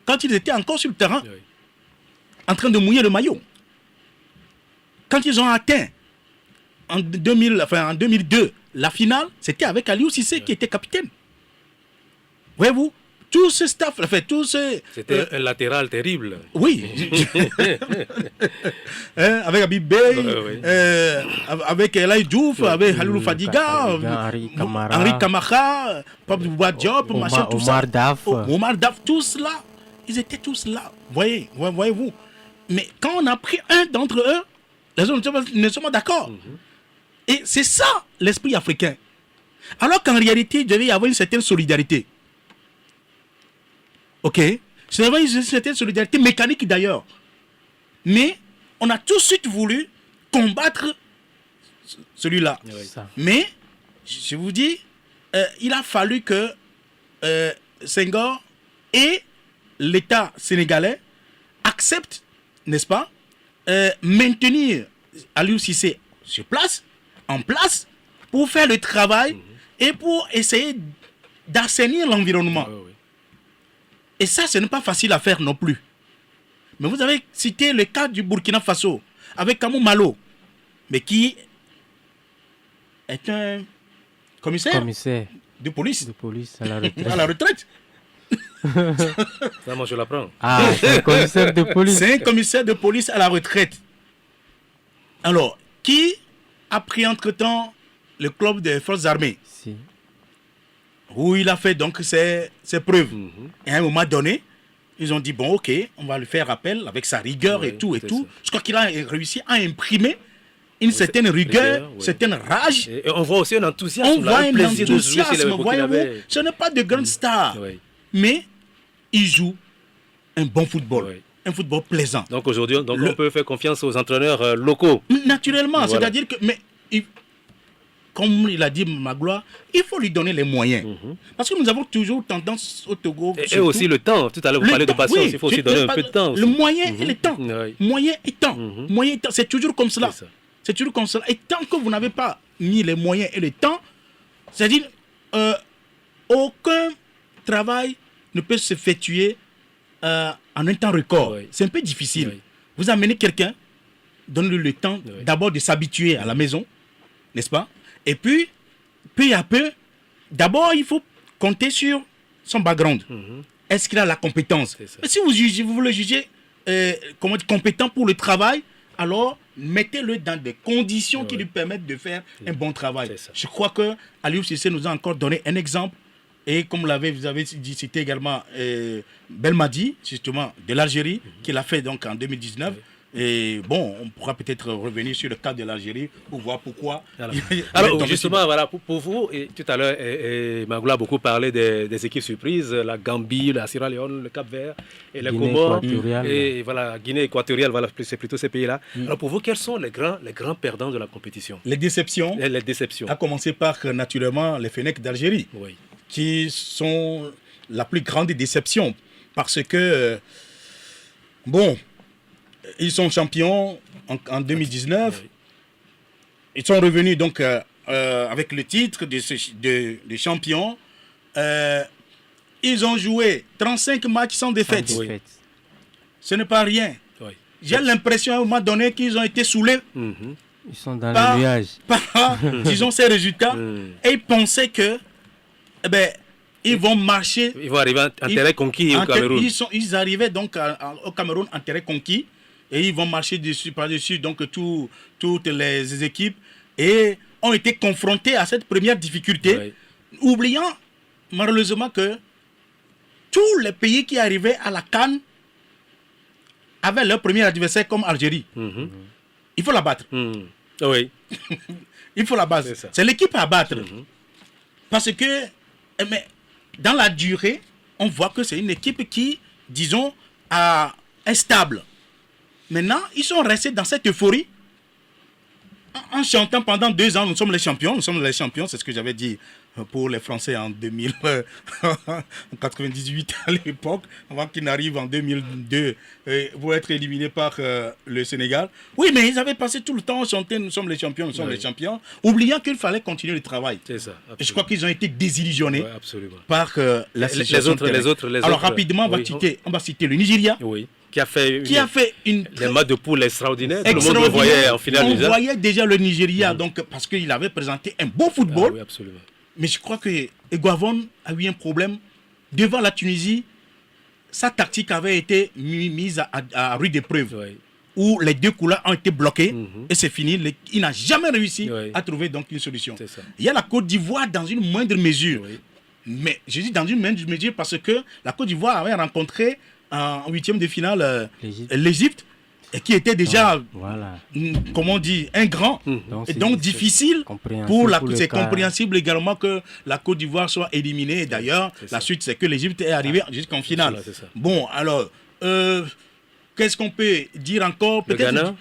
Speaker 3: quand ils étaient encore sur le terrain, en train de mouiller le maillot. Quand ils ont atteint en 2002 la finale, c'était avec Aliou Cissé qui était capitaine. Voyez-vous, tout ce staff,
Speaker 1: c'était un latéral terrible.
Speaker 3: Oui. Avec Habib Bey, avec Elaï Diouf, avec Halilou Fadiga, Henri Camara, Pape Bouba Diop,
Speaker 2: Omar Daf.
Speaker 3: Omar Daf, tous là. Ils étaient tous là. Voyez-vous. Mais quand on a pris un d'entre eux, les autres ne sont pas d'accord. Et c'est ça l'esprit africain. Alors qu'en réalité, il devait y avoir une certaine solidarité. Ok? C'est une certaine solidarité mécanique d'ailleurs. Mais on a tout de suite voulu combattre celui-là. Mais, je vous dis, il a fallu que Senghor et l'État sénégalais acceptent, n'est-ce pas, maintenir Aliou Cissé en place, pour faire le travail et pour essayer d'assainir l'environnement. Et ça, ce n'est pas facile à faire non plus. Mais vous avez cité le cas du Burkina Faso, avec Kamou Malo, mais qui est un commissaire de police
Speaker 2: à la retraite.
Speaker 3: À la retraite.
Speaker 1: Ça, moi, je l'apprends.
Speaker 2: C'est un commissaire de police.
Speaker 3: C'est un commissaire de police à la retraite. Alors, qui a pris entre-temps le club des forces armées, où il a fait donc ses preuves. Et à un moment donné, ils ont dit, bon, ok, on va lui faire appel avec sa rigueur et tout. Je crois qu'il a réussi à imprimer une certaine rigueur, certaine rage.
Speaker 1: Et on voit aussi un enthousiasme.
Speaker 3: On voit un enthousiasme, voyez-vous. Ce n'est pas de grandes stars, mais il joue un bon football. Un football plaisant.
Speaker 1: Donc aujourd'hui, on peut faire confiance aux entraîneurs locaux.
Speaker 3: Naturellement, c'est-à-dire que... comme il a dit Magloire, il faut lui donner les moyens. Parce que nous avons toujours tendance au Togo...
Speaker 1: Et aussi le temps. Tout à l'heure, vous parlez de patience. Il faut aussi donner un peu de temps.
Speaker 3: Le moyen et le temps. Moyen et temps. Moyen et temps. C'est toujours comme cela. C'est toujours comme cela. Et tant que vous n'avez pas mis les moyens et le temps, C'est-à-dire, aucun travail ne peut s'effectuer en un temps record.
Speaker 1: Oui.
Speaker 3: C'est un peu difficile.
Speaker 1: Oui.
Speaker 3: Vous amenez quelqu'un, donnez-lui le temps d'abord de s'habituer à la maison, n'est-ce pas? Et puis, peu à peu, d'abord, il faut compter sur son background. Est-ce qu'il a la compétence? Si vous le jugez compétent pour le travail, alors mettez-le dans des conditions qui lui permettent de faire un bon travail. Je crois que Aliou Cissé nous a encore donné un exemple. Et comme vous avez dit, cité également Belmadi, justement, de l'Algérie, qu'il a fait donc en 2019. Et bon, on pourra peut-être revenir sur le cas de l'Algérie pour voir pourquoi.
Speaker 1: Alors justement, voilà, pour vous, et tout à l'heure, Magoula a beaucoup parlé des équipes surprises, la Gambie, la Sierra Leone, le Cap-Vert et les Comores. Et voilà, Guinée équatoriale, voilà, c'est plutôt ces pays-là. Alors pour vous, quels sont les grands perdants de la compétition?
Speaker 3: Les déceptions.
Speaker 1: Les déceptions.
Speaker 3: À commencer par, naturellement, les Fennecs d'Algérie, qui sont la plus grande déception. Parce que, bon... Ils sont champions en 2019. Ils sont revenus donc avec le titre de champion. Ils ont joué 35 matchs sans défaite. Ce n'est pas rien. J'ai l'impression à un moment donné qu'ils ont été saoulés.
Speaker 2: Ils sont dans le nuage.
Speaker 3: Disons ces résultats. Et ils pensaient que ils vont marcher.
Speaker 1: Ils vont arriver en terrain conquis au Cameroun.
Speaker 3: Ils arrivaient donc au Cameroun en terrain conquis. Et ils vont marcher par-dessus donc toutes les équipes et ont été confrontés à cette première difficulté, oubliant malheureusement que tous les pays qui arrivaient à la CAN avaient leur premier adversaire comme Algérie. Il faut la battre.
Speaker 1: Oui.
Speaker 3: Il faut la battre. C'est l'équipe à battre. Parce que mais dans la durée, on voit que c'est une équipe qui, disons, est stable. Maintenant, ils sont restés dans cette euphorie en chantant pendant 2 ans, nous sommes les champions, c'est ce que j'avais dit pour les Français en 1998 à l'époque, avant qu'ils n'arrivent en 2002 pour être éliminés par le Sénégal. Oui, mais ils avaient passé tout le temps à chanter nous sommes les champions, les champions, oubliant qu'il fallait continuer le travail.
Speaker 1: C'est ça.
Speaker 3: Et je crois qu'ils ont été désillusionnés par la
Speaker 1: situation. Les autres.
Speaker 3: Alors rapidement, on va citer le Nigeria.
Speaker 1: Oui. Qui a fait
Speaker 3: des
Speaker 1: matchs de poule extraordinaires. Tout le monde le voyait en finale.
Speaker 3: On voyait déjà le Nigeria, donc, parce qu'il avait présenté un beau football.
Speaker 1: Oui, absolument.
Speaker 3: Mais je crois que Eguavoen a eu un problème. Devant la Tunisie, sa tactique avait été mise à rude épreuve. Où les 2 couleurs ont été bloqués et c'est fini. Il n'a jamais réussi à trouver donc une solution. Il y a la Côte d'Ivoire dans une moindre mesure. Mais je dis dans une moindre mesure parce que la Côte d'Ivoire avait rencontré en 8e de finale l'Égypte, et qui était déjà, comment on dit, un grand. Et donc difficile c'est compréhensible également que la Côte d'Ivoire soit éliminée. Et d'ailleurs, la suite, c'est que l'Égypte est arrivée jusqu'en finale. Bon, alors, qu'est-ce qu'on peut dire encore?
Speaker 1: Le Ghana.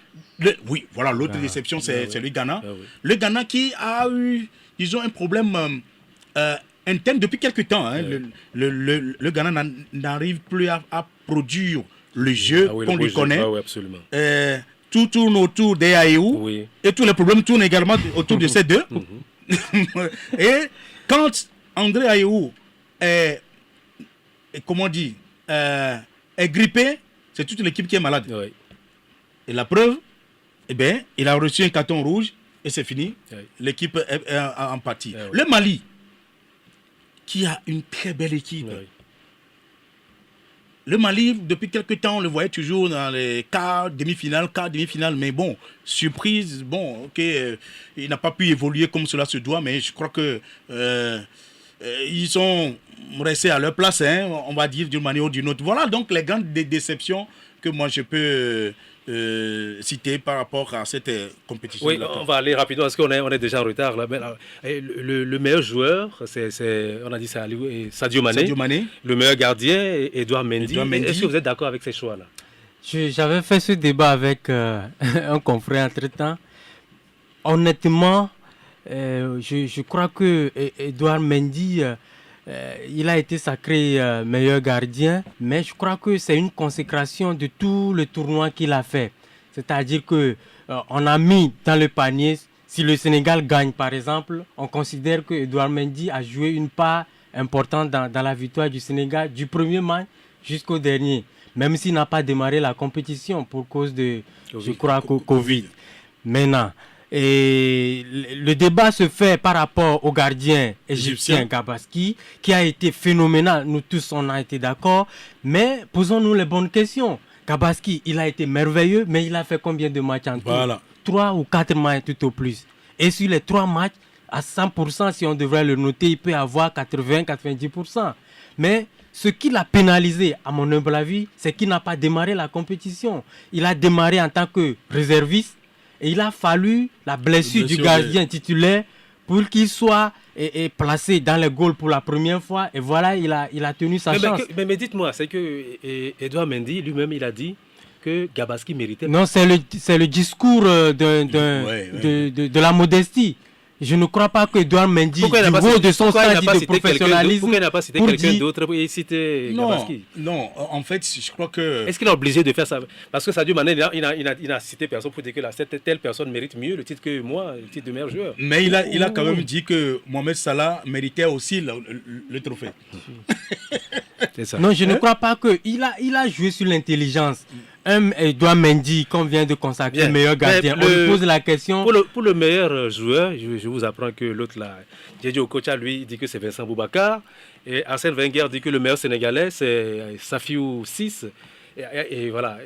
Speaker 3: Oui, voilà, l'autre déception, c'est le Ghana. Le Ghana qui a eu, disons, un problème interne depuis quelques temps. Le Ghana n'arrive plus à produire le jeu qu'on lui connaît. Tout tourne autour des Aéou et tous les problèmes tournent également autour de ces deux. Et quand André Ayew est grippé, c'est toute l'équipe qui est malade. Et la preuve, il a reçu un carton rouge et c'est fini. L'équipe est en partie. Le Mali, qui a une très belle équipe. Le Mali, depuis quelques temps, on le voyait toujours dans les quarts, demi-finales, mais bon, surprise, il n'a pas pu évoluer comme cela se doit, mais je crois que ils sont restés à leur place, on va dire d'une manière ou d'une autre. Voilà donc les grandes déceptions que moi je peux citer par rapport à cette compétition.
Speaker 1: Oui, on va aller rapidement parce qu'on est déjà en retard. Là. Le meilleur joueur, on a dit Sadio Mané. Le meilleur gardien, Edouard Mendy. Est-ce que vous êtes d'accord avec ces choix-là?
Speaker 2: J'avais fait ce débat avec un confrère entre-temps. Honnêtement, je crois que Edouard Mendy, il a été sacré meilleur gardien, mais je crois que c'est une consécration de tout le tournoi qu'il a fait. C'est-à-dire que on a mis dans le panier Si le Sénégal gagne, par exemple, on considère que Edouard Mendy a joué une part importante dans la victoire du Sénégal du premier match jusqu'au dernier, même s'il n'a pas démarré la compétition pour cause de, je crois, Covid. Maintenant, et le débat se fait par rapport au gardien égyptien Gabaski, qui a été phénoménal. Nous tous, on a été d'accord. Mais posons-nous les bonnes questions. Gabaski, il a été merveilleux, mais il a fait combien de matchs en tout? 3 ou 4 matchs tout au plus. Et sur les 3 matchs, à 100%, si on devrait le noter, il peut avoir 80-90%. Mais ce qui l'a pénalisé, à mon humble avis, c'est qu'il n'a pas démarré la compétition. Il a démarré en tant que réserviste. Et il a fallu la blessure du gardien titulaire pour qu'il soit placé dans les goals pour la première fois. Et voilà, il a tenu sa chance.
Speaker 1: Mais dites-moi, c'est que Edouard Mendy lui-même, il a dit que Gabaski méritait.
Speaker 2: Non, c'est le discours de la modestie. Je ne crois pas que Edouard Mendy, du haut de son stade de professionnalisme...
Speaker 1: Pourquoi il n'a pas cité quelqu'un d'autre pour citer Gabaski?
Speaker 3: Non, en fait, je crois que...
Speaker 1: Est-ce qu'il est obligé de faire ça? Parce que Sadio Mané, il n'a cité personne pour dire que cette telle personne mérite mieux le titre que moi, le titre de meilleur joueur.
Speaker 3: Mais il a quand même dit que Mohamed Salah méritait aussi le trophée.
Speaker 1: C'est ça.
Speaker 2: Non, je ne crois pas qu'il a joué sur l'intelligence. Edouard Mendy, qu'on vient de consacrer meilleur gardien, on lui pose la question.
Speaker 1: Pour le meilleur joueur, je vous apprends que l'autre là, Didier Okocha, lui, dit que c'est Vincent Boubacar. Et Arsène Wenger dit que le meilleur Sénégalais, c'est Safiou 6. Et voilà.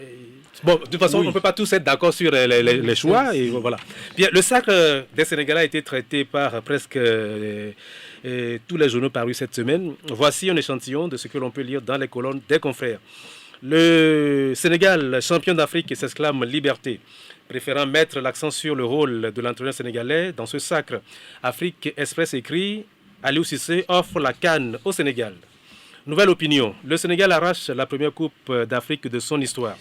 Speaker 1: Bon, de toute façon, on ne peut pas tous être d'accord sur les choix. Et voilà. Bien, le sacre des Sénégalais a été traité par presque tous les journaux parus cette semaine. Voici un échantillon de ce que l'on peut lire dans les colonnes des confrères. Le Sénégal, champion d'Afrique, s'exclame liberté, préférant mettre l'accent sur le rôle de l'entraîneur sénégalais dans ce sacre. Afrique Express écrit, Aliou Cissé offre la CAN au Sénégal. Nouvelle opinion, le Sénégal arrache la première coupe d'Afrique de son histoire.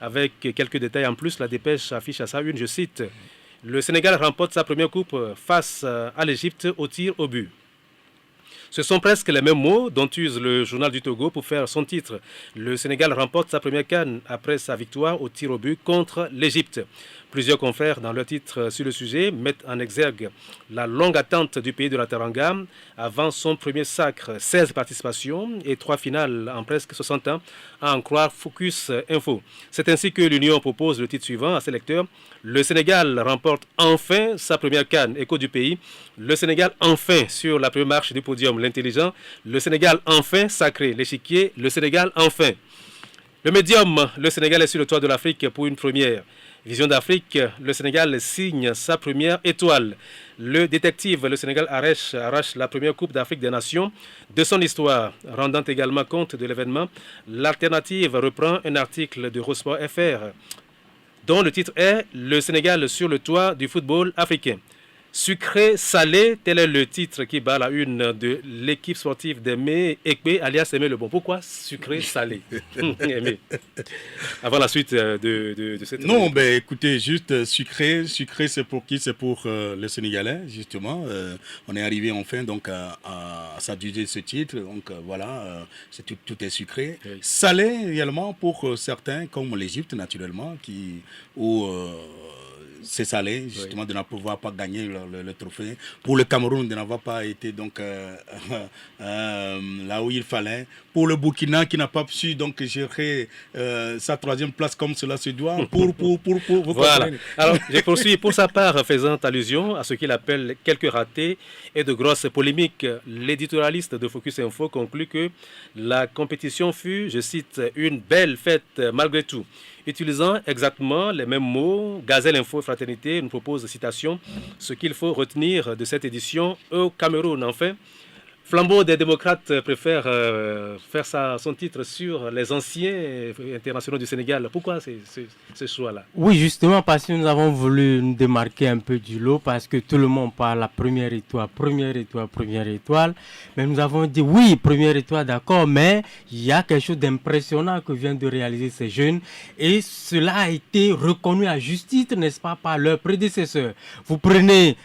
Speaker 1: Avec quelques détails en plus, la dépêche affiche à sa une, je cite, le Sénégal remporte sa première coupe face à l'Égypte au tir au but. Ce sont presque les mêmes mots dont use le journal du Togo pour faire son titre. Le Sénégal remporte sa première CAN après sa victoire au tir au but contre l'Égypte. Plusieurs confrères, dans leur titre sur le sujet, mettent en exergue la longue attente du pays de la Teranga avant son premier sacre. 16 participations et 3 finales en presque 60 ans, à en croire Focus Info. C'est ainsi que l'Union propose le titre suivant à ses lecteurs. Le Sénégal remporte enfin sa première CAN, écho du pays. Le Sénégal enfin sur la première marche du podium, l'intelligent. Le Sénégal enfin sacré, l'échiquier. Le Sénégal enfin. Le médium, le Sénégal est sur le toit de l'Afrique pour une première. Vision d'Afrique, le Sénégal signe sa première étoile. Le détective, le Sénégal arrache la première Coupe d'Afrique des Nations de son histoire. Rendant également compte de l'événement, l'Alternative reprend un article de Eurosport FR dont le titre est « Le Sénégal sur le toit du football africain ». Sucré, salé, tel est le titre qui bat la une de l'équipe sportive d'Aimé Ekpe, alias Aimé Le Bon. Pourquoi sucré, salé? Aimé. Avant la suite de cette...
Speaker 3: Non, ben écoutez, juste sucré, c'est pour qui? C'est pour les Sénégalais, justement. On est arrivé enfin donc à s'adjuger ce titre, donc voilà, tout est sucré. Oui. Salé également pour certains, comme l'Égypte naturellement, c'est salé, justement, de ne pouvoir pas gagner le trophée. Pour le Cameroun, de n'avoir pas été donc là où il fallait. Pour le Burkina, qui n'a pas su donc gérer sa troisième place comme cela se doit. Pour vous
Speaker 1: voilà. Alors, je poursuis pour sa part, faisant allusion à ce qu'il appelle quelques ratés et de grosses polémiques. L'éditorialiste de Focus Info conclut que la compétition fut, je cite, une belle fête malgré tout. Utilisant exactement les mêmes mots, Gazelle Info et Fraternité nous propose, citation, ce qu'il faut retenir de cette édition au Cameroun. Enfin, Flambeau des démocrates préfère faire son titre sur les anciens internationaux du Sénégal. Pourquoi ce choix-là?
Speaker 2: Oui, justement parce que nous avons voulu nous démarquer un peu du lot, parce que tout le monde parle la première étoile. Mais nous avons dit oui, première étoile, d'accord, mais il y a quelque chose d'impressionnant que viennent de réaliser ces jeunes. Et cela a été reconnu à juste titre, n'est-ce pas, par leurs prédécesseurs. Vous prenez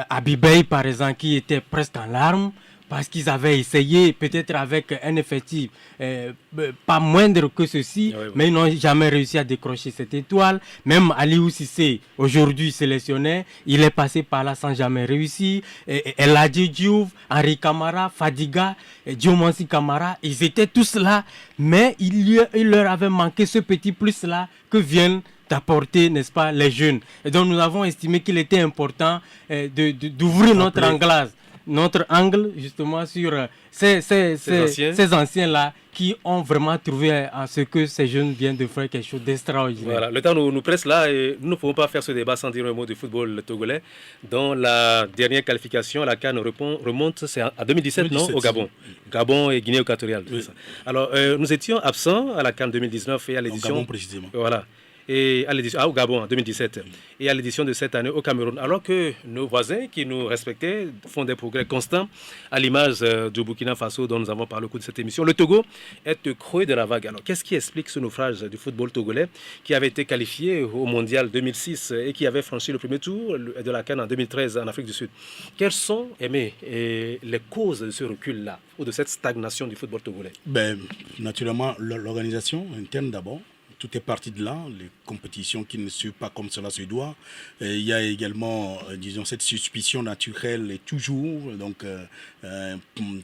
Speaker 2: Abibey, par exemple, qui était presque en larmes parce qu'ils avaient essayé, peut-être avec un effectif pas moindre que ceci, mais ils n'ont jamais réussi à décrocher cette étoile. Même Aliou Cissé, aujourd'hui sélectionné, il est passé par là sans jamais réussir. El Hadji Diouf, Henri Camara, Fadiga, Diomansi Camara, ils étaient tous là, mais il leur avait manqué ce petit plus-là que viennent d'apporter, n'est-ce pas, les jeunes. Et donc nous avons estimé qu'il était important d'ouvrir notre angle justement sur ces anciens-là qui ont vraiment trouvé en ce que ces jeunes viennent de faire quelque chose d'extraordinaire.
Speaker 1: Voilà, le temps nous presse là et nous ne pouvons pas faire ce débat sans dire un mot du football togolais, dont la dernière qualification à la CAN remonte à 2017, non, au Gabon. Gabon et Guinée équatoriale. Oui. Alors, nous étions absents à la CAN 2019 et à l'édition...
Speaker 3: Au Gabon précisément.
Speaker 1: Voilà. Et à l'édition, au Gabon en 2017 et à l'édition de cette année au Cameroun, alors que nos voisins qui nous respectaient font des progrès constants à l'image du Burkina Faso dont nous avons parlé au cours de cette émission. Le Togo est creux de la vague. Alors qu'est-ce qui explique ce naufrage du football togolais qui avait été qualifié au Mondial 2006 et qui avait franchi le premier tour de la CAN en 2013 en Afrique du Sud? Quelles sont, les causes de ce recul-là ou de cette stagnation du football togolais?
Speaker 3: Naturellement, l'organisation interne d'abord. Tout est parti de là, les compétitions qui ne suivent pas comme cela se doit. Il y a également, disons, cette suspicion naturelle et toujours. Donc,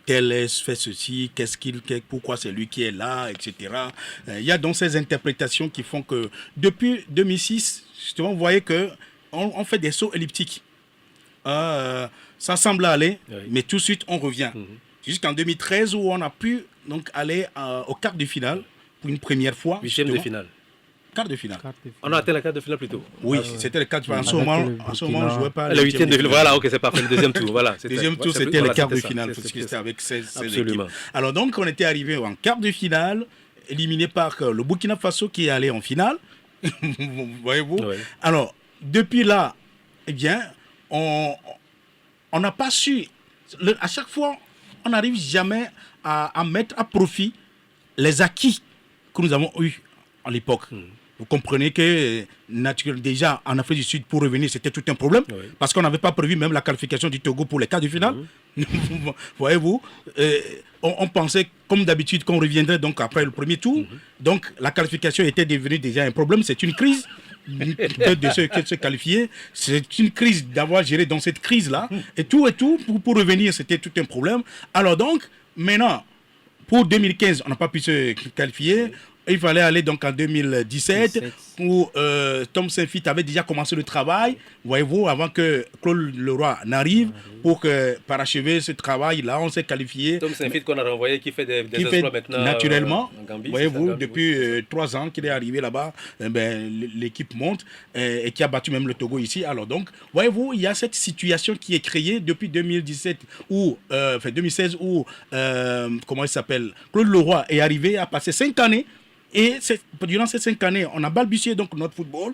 Speaker 3: tel fait ceci, pourquoi c'est lui qui est là, etc. Il y a donc ces interprétations qui font que depuis 2006, justement, vous voyez qu'on fait des sauts elliptiques. Ça semble aller, mais tout de suite, on revient. Jusqu'en 2013 où on a pu donc, aller au quart de finale. Pour une première fois.
Speaker 1: Huitième de finale.
Speaker 3: Quart de finale.
Speaker 1: On a atteint la quart de finale plutôt.
Speaker 3: Oui, c'était le quart de finale. En ce moment, on ne jouait pas.
Speaker 1: Le huitième de finale. Voilà, ok, c'est parfait. Le deuxième tour. Voilà.
Speaker 3: Deuxième tour, c'était le quart de finale. Parce que c'était avec 16 équipes. Alors donc, on était arrivé en quart de finale, éliminé par le Burkina Faso qui est allé en finale. Voyez-vous. Oui. Alors, depuis là, eh bien, on n'a pas su. À chaque fois, on n'arrive jamais à mettre à profit les acquis que nous avons eu à l'époque. Vous comprenez que déjà en Afrique du Sud, pour revenir, c'était tout un problème, parce qu'on n'avait pas prévu même la qualification du Togo pour les quarts de finale. Voyez-vous, on pensait, comme d'habitude, qu'on reviendrait donc après le premier tour. Donc la qualification était devenue déjà un problème. C'est une crise de se qualifier. C'est une crise d'avoir géré dans cette crise-là. Et tout, pour revenir, c'était tout un problème. Alors donc, maintenant, pour 2015, on n'a pas pu se qualifier. Il fallait aller donc en 2017 où Tom Saint-Fit avait déjà commencé le travail, voyez-vous, avant que Claude Leroy n'arrive pour parachever ce travail-là. On s'est qualifié.
Speaker 1: Tom Saint-Fit qu'on a renvoyé, qui fait des exploits maintenant
Speaker 3: naturellement,
Speaker 1: en Gambie.
Speaker 3: Voyez-vous, depuis 3 ans qu'il est arrivé là-bas, l'équipe monte et qui a battu même le Togo ici. Alors donc, voyez-vous, il y a cette situation qui est créée depuis 2017 ou 2016 où, comment il s'appelle, Claude Leroy est arrivé, a passé 5 années. Et durant ces 5 années, on a balbutié donc notre football.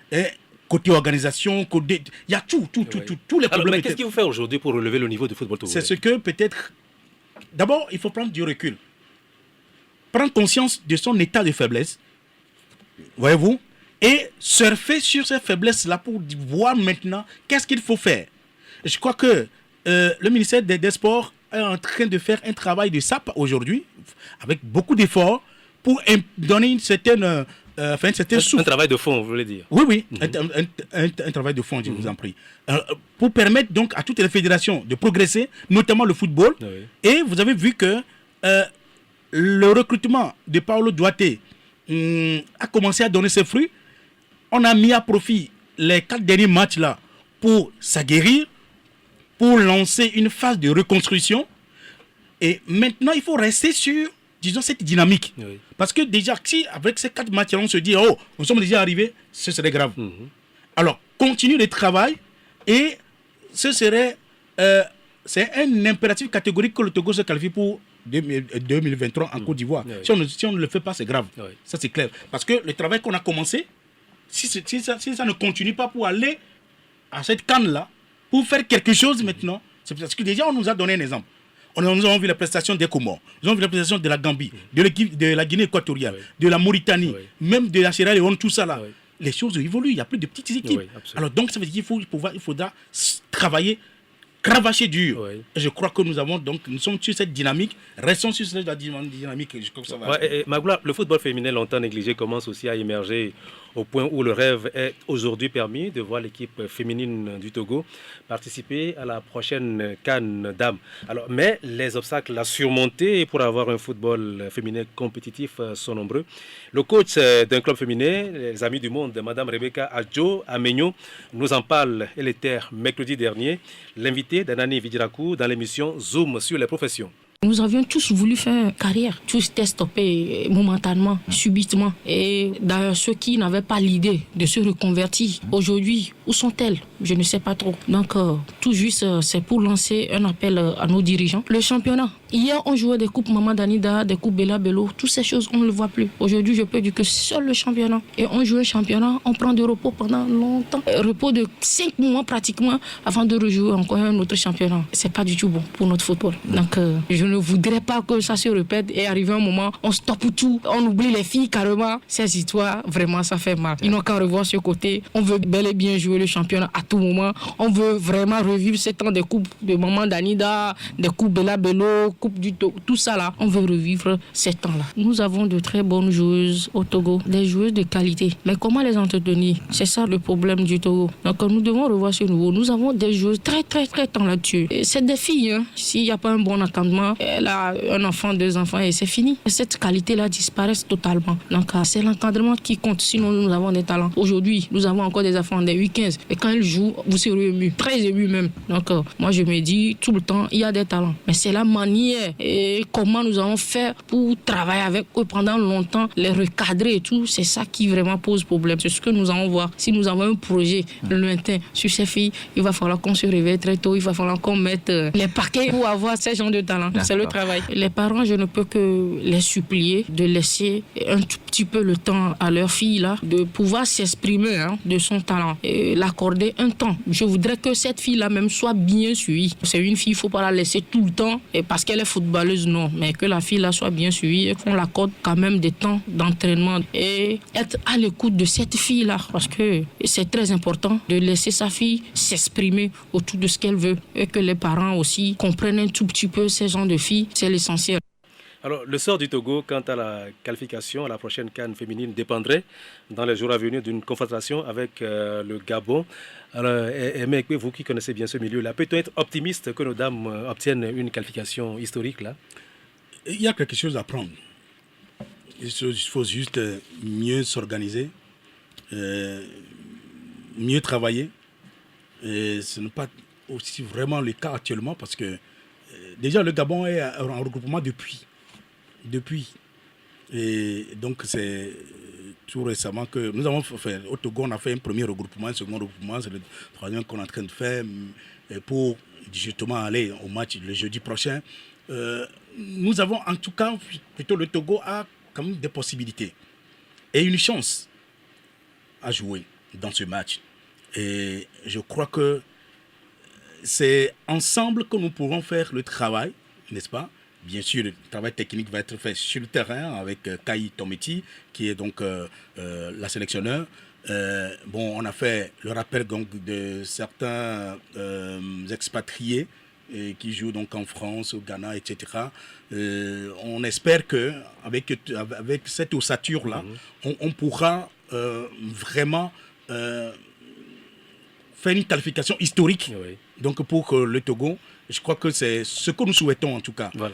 Speaker 3: Et côté organisation, il y a tous les problèmes.
Speaker 1: Alors, mais qu'est-ce qu'il faut faire aujourd'hui pour relever le niveau du football togolais?
Speaker 3: C'est ce que peut-être... D'abord, il faut prendre du recul. Prendre conscience de son état de faiblesse. Voyez-vous? Et surfer sur ces faiblesses-là pour voir maintenant qu'est-ce qu'il faut faire. Et je crois que le ministère des Sports est en train de faire un travail de sape aujourd'hui, avec beaucoup d'efforts, pour donner une certaine souffle.
Speaker 1: Un travail de fond, vous voulez dire?
Speaker 3: Oui, un travail de fond, je vous en prie. Pour permettre donc à toutes les fédérations de progresser, notamment le football. Et vous avez vu que le recrutement de Paolo Duarte a commencé à donner ses fruits. On a mis à profit les 4 derniers matchs là pour s'aguerrir, pour lancer une phase de reconstruction. Et maintenant, il faut rester sur, disons, cette dynamique. Parce que déjà, si avec ces 4 matchs, on se dit, oh, nous sommes déjà arrivés, ce serait grave. Alors, continue le travail et ce serait, c'est un impératif catégorique que le Togo se qualifie pour 2023 en Côte d'Ivoire. Si on ne le fait pas, c'est grave. Ça, c'est clair. Parce que le travail qu'on a commencé, si ça ne continue pas pour aller à cette canne-là, pour faire quelque chose maintenant, c'est parce que déjà, on nous a donné un exemple. Nous avons vu les prestations des Comores, nous avons vu les prestations de la Gambie, de la Guinée équatoriale, de la Mauritanie, même de la Sierra Leone, tout ça là. Les choses évoluent, il n'y a plus de petites équipes. Alors donc, ça veut dire qu'il faudra travailler cravacher dur.
Speaker 1: Oui.
Speaker 3: Je crois que nous sommes sur cette dynamique, restons sur cette dynamique. Je crois que ça va.
Speaker 1: Ouais, et Magloire, le football féminin longtemps négligé commence aussi à émerger au point où le rêve est aujourd'hui permis de voir l'équipe féminine du Togo participer à la prochaine CAN dames. Alors, mais les obstacles à surmonter pour avoir un football féminin compétitif sont nombreux. Le coach d'un club féminin, les Amis du Monde, Madame Rebecca Adjo Amenyo, nous en parle, elle était mercredi dernier, l'invité d'Anani Vidirakou dans l'émission Zoom sur les professions.
Speaker 7: Nous avions tous voulu faire carrière. Tous étaient stoppés momentanément, subitement. Et d'ailleurs, ceux qui n'avaient pas l'idée de se reconvertir, aujourd'hui, où sont-elles? Je ne sais pas trop. Donc, tout juste, c'est pour lancer un appel à nos dirigeants. Le championnat. Hier, on jouait des coupes Maman Danida, des coupes Bella Bello. Toutes ces choses, on ne le voit plus. Aujourd'hui, je peux dire que seul le championnat. Et on joue un championnat, on prend de repos pendant longtemps. Repos de 5 mois pratiquement avant de rejouer encore un autre championnat. C'est pas du tout bon pour notre football. Donc, je ne voudrais pas que ça se répète et arriver un moment, on stoppe tout, on oublie les filles carrément. Ces histoires, vraiment, ça fait mal. Ils n'ont qu'à revoir ce côté. On veut bel et bien jouer le championnat à tout moment. On veut vraiment revivre ces temps des coupes de Maman Danida, des coupes Bella Bello, coupe du Togo, tout ça là. On veut revivre ces temps-là. Nous avons de très bonnes joueuses au Togo, des joueuses de qualité. Mais comment les entretenir? C'est ça le problème du Togo. Donc nous devons revoir ce niveau. Nous avons des joueuses très talentueuses. C'est des filles, hein. S'il n'y a pas un bon encadrement, elle a un enfant, 2 enfants et c'est fini. Cette qualité-là disparaît totalement. Donc c'est l'encadrement qui compte. Sinon nous avons des talents. Aujourd'hui, nous avons encore des enfants des 8-15. Et quand ils jouent, vous serez ému, très ému même. Donc moi je me dis tout le temps, il y a des talents. Mais c'est la manière et comment nous allons faire pour travailler avec eux pendant longtemps, les recadrer et tout. C'est ça qui vraiment pose problème. C'est ce que nous allons voir. Si nous avons un projet lointain sur ces filles, il va falloir qu'on se réveille très tôt. Il va falloir qu'on mette les paquets pour avoir ces gens de talent. C'est le travail. Les parents, je ne peux que les supplier de laisser un tout petit peu le temps à leur fille là, de pouvoir s'exprimer de son talent et l'accorder un temps. Je voudrais que cette fille là même soit bien suivie. C'est une fille, il ne faut pas la laisser tout le temps et parce qu'elle est footballeuse, non, mais que la fille là soit bien suivie et qu'on l'accorde quand même des temps d'entraînement et être à l'écoute de cette fille là parce que c'est très important de laisser sa fille s'exprimer autour de ce qu'elle veut et que les parents aussi comprennent un tout petit peu ces gens de filles. C'est l'essentiel.
Speaker 1: Alors, le sort du Togo quant à la qualification à la prochaine CAN féminine dépendrait dans les jours à venir d'une confrontation avec le Gabon. Alors, mais vous qui connaissez bien ce milieu-là, peut-on être optimiste que nos dames obtiennent une qualification historique là?
Speaker 3: Il y a quelque chose à prendre. Il faut juste mieux s'organiser, mieux travailler. Et ce n'est pas aussi vraiment le cas actuellement parce que déjà le Gabon est en regroupement depuis. Et donc c'est tout récemment que nous avons fait, au Togo on a fait un premier regroupement, un second regroupement, c'est le troisième qu'on est en train de faire pour justement aller au match le jeudi prochain. Nous avons en tout cas, plutôt le Togo a quand même des possibilités et une chance à jouer dans ce match. Et je crois que c'est ensemble que nous pouvons faire le travail, n'est-ce pas? Bien sûr, le travail technique va être fait sur le terrain avec Kai Tometi, qui est donc la sélectionneur. On a fait le rappel donc, de certains expatriés qui jouent donc en France, au Ghana, etc. On espère qu'avec cette ossature-là, on pourra vraiment faire une qualification historique. Oui. Donc pour le Togo, je crois que c'est ce que nous souhaitons en tout cas. Voilà.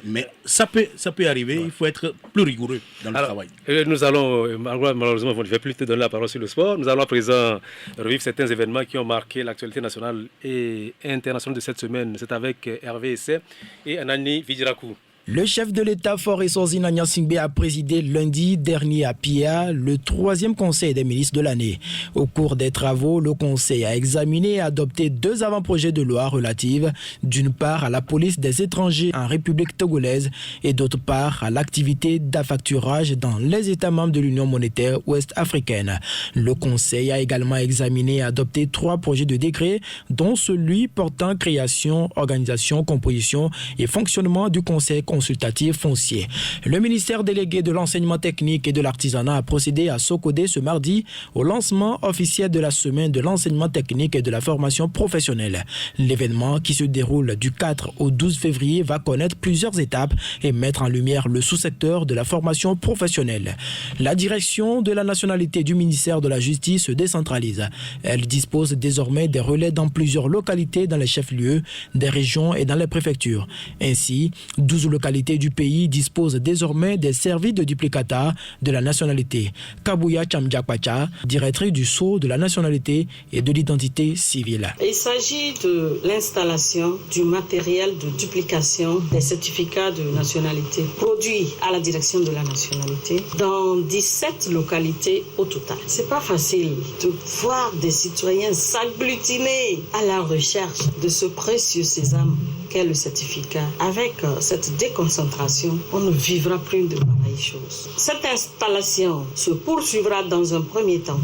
Speaker 3: Mais ça peut arriver, voilà. Il faut être plus rigoureux dans le travail.
Speaker 1: Nous allons, malheureusement, je ne vais plus te donner la parole sur le sport. Nous allons à présent revivre certains événements qui ont marqué l'actualité nationale et internationale de cette semaine. C'est avec Hervé Essay et Anani Vidirakou.
Speaker 8: Le chef de l'État, Faure Essorzina Gnassingbé, a présidé lundi dernier à Pia le 3e conseil des ministres de l'année. Au cours des travaux, le conseil a examiné et adopté 2 avant-projets de loi relatives d'une part à la police des étrangers en République togolaise et d'autre part à l'activité d'affacturage dans les États membres de l'Union monétaire ouest-africaine. Le conseil a également examiné et adopté 3 projets de décret, dont celui portant création, organisation, composition et fonctionnement du conseil consultatif foncier. Le ministère délégué de l'enseignement technique et de l'artisanat a procédé à Socodé ce mardi au lancement officiel de la semaine de l'enseignement technique et de la formation professionnelle. L'événement, qui se déroule du 4 au 12 février, va connaître plusieurs étapes et mettre en lumière le sous-secteur de la formation professionnelle. La direction de la nationalité du ministère de la Justice se décentralise. Elle dispose désormais des relais dans plusieurs localités dans les chefs-lieux, des régions et dans les préfectures. Ainsi, 12 localités du pays disposent désormais des services de duplicata de la nationalité. Kabouya Chamjakwacha, directrice du Sceau de la nationalité et de l'identité civile.
Speaker 9: Il s'agit de l'installation du matériel de duplication des certificats de nationalité produits à la direction de la nationalité dans 17 localités au total. C'est pas facile de voir des citoyens s'agglutiner à la recherche de ce précieux sésame qu'est le certificat. Avec cette déconcentration, on ne vivra plus de pareilles choses. Cette installation se poursuivra dans un premier temps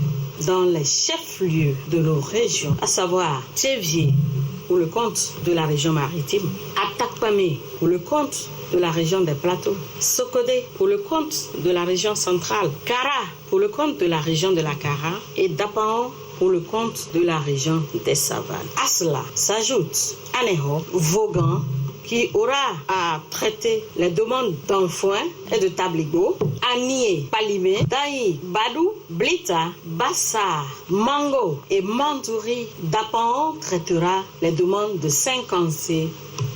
Speaker 9: dans les chefs-lieux de nos régions, à savoir Tchévier pour le compte de la région maritime, Atakpamé pour le compte de la région des plateaux, Socodé pour le compte de la région centrale, Kara pour le compte de la région de la Kara et Dapaon pour le compte de la région des Savanes. À cela s'ajoute Aného, Vaughan, qui aura à traiter les demandes d'enfoin et de tabligo, Anié, Palimé, Daï, Badou, Blita, Bassar, Mango et Mantouri. Dapan traitera les demandes de Saint-Cancé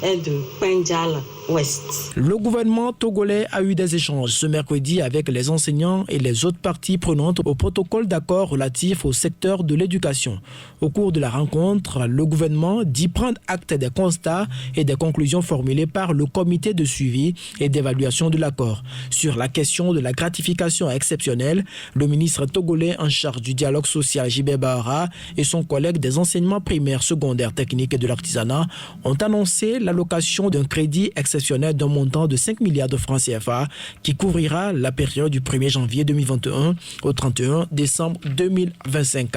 Speaker 9: et de Pendjal Ouest.
Speaker 8: Le gouvernement togolais a eu des échanges ce mercredi avec les enseignants et les autres parties prenantes au protocole d'accord relatif au secteur de l'éducation. Au cours de la rencontre, le gouvernement dit prendre acte des constats et des conclusions formulées par le comité de suivi et d'évaluation de l'accord. Sur la question de la gratification exceptionnelle, le ministre togolais en charge du dialogue social Jibé Bahara et son collègue des enseignements primaires, secondaires, techniques et de l'artisanat ont annoncé l'allocation d'un crédit exceptionnel d'un montant de 5 milliards de francs CFA qui couvrira la période du 1er janvier 2021 au 31 décembre 2025.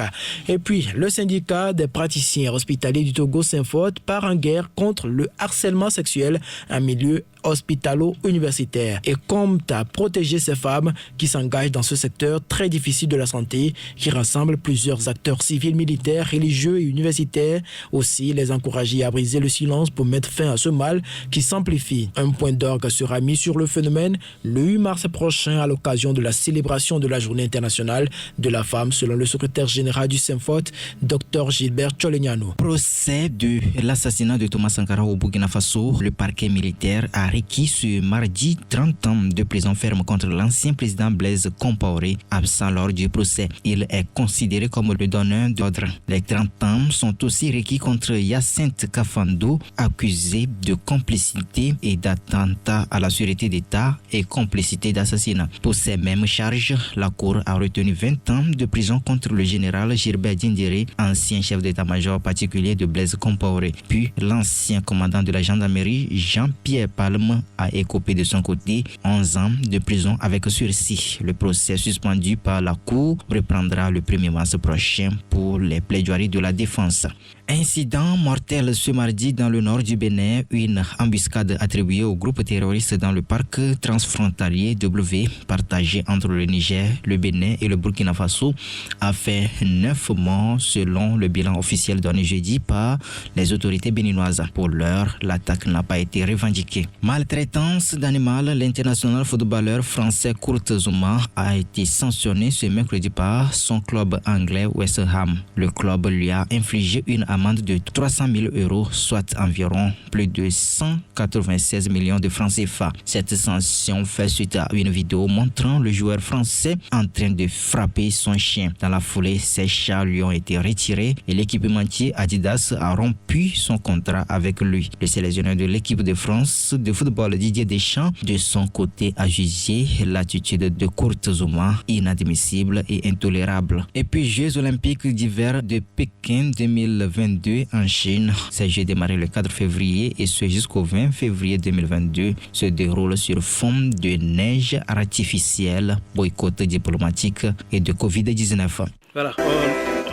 Speaker 8: Et puis, le syndicat des praticiens hospitaliers du Togo s'informe part en guerre contre le harcèlement sexuel en milieu hospitalo-universitaire et compte à protéger ces femmes qui s'engagent dans ce secteur très difficile de la santé qui rassemble plusieurs acteurs civils, militaires, religieux et universitaires. Aussi, les encourager à briser le silence pour mettre fin à ce mal qui s'amplifie. Un point d'orgue sera mis sur le phénomène le 8 mars prochain à l'occasion de la célébration de la Journée internationale de la femme, selon le secrétaire général du SEMFOT, Dr Gilbert Cholegnano.
Speaker 10: Procès de l'assassinat de Thomas Sankara au Burkina Faso, le parquet militaire a requis ce mardi 30 ans de prison ferme contre l'ancien président Blaise Compaoré, absent lors du procès. Il est considéré comme le donneur d'ordre. Les 30 ans sont aussi requis contre Hyacinthe Kafando, accusé de complicité et d'attentat à la sûreté d'État et complicité d'assassinat. Pour ces mêmes charges, la Cour a retenu 20 ans de prison contre le général Gilbert Diendéré, ancien chef d'état-major particulier de Blaise Compaoré. Puis l'ancien commandant de la gendarmerie, Jean-Pierre Palme, a écopé de son côté 11 ans de prison avec sursis. Le procès suspendu par la Cour reprendra le 1er mars prochain pour les plaidoiries de la défense. Incident mortel ce mardi dans le nord du Bénin. Une embuscade attribuée au groupe terroriste dans le parc transfrontalier W, partagé entre le Niger, le Bénin et le Burkina Faso, a fait 9 morts selon le bilan officiel donné jeudi par les autorités béninoises. Pour l'heure, l'attaque n'a pas été revendiquée. Maltraitance d'animal, l'international footballeur français Kurt Zouma a été sanctionné ce mercredi par son club anglais West Ham. Le club lui a infligé une amende de 300 000 €, soit environ plus de 196 millions de francs CFA. Cette sanction fait suite à une vidéo montrant le joueur français en train de frapper son chien. Dans la foulée, ses chats lui ont été retirés et l'équipementier Adidas a rompu son contrat avec lui. Le sélectionneur de l'équipe de France de football Didier Deschamps, de son côté, a jugé l'attitude de Kurt Zouma inadmissible et intolérable. Et puis, Jeux olympiques d'hiver de Pékin 2022 en Chine. Ces Jeux démarrés le 4 février et ce jusqu'au 20 février 2022 se déroulent sur fond de neige artificielle, boycott diplomatique et de Covid-19.
Speaker 1: Voilà,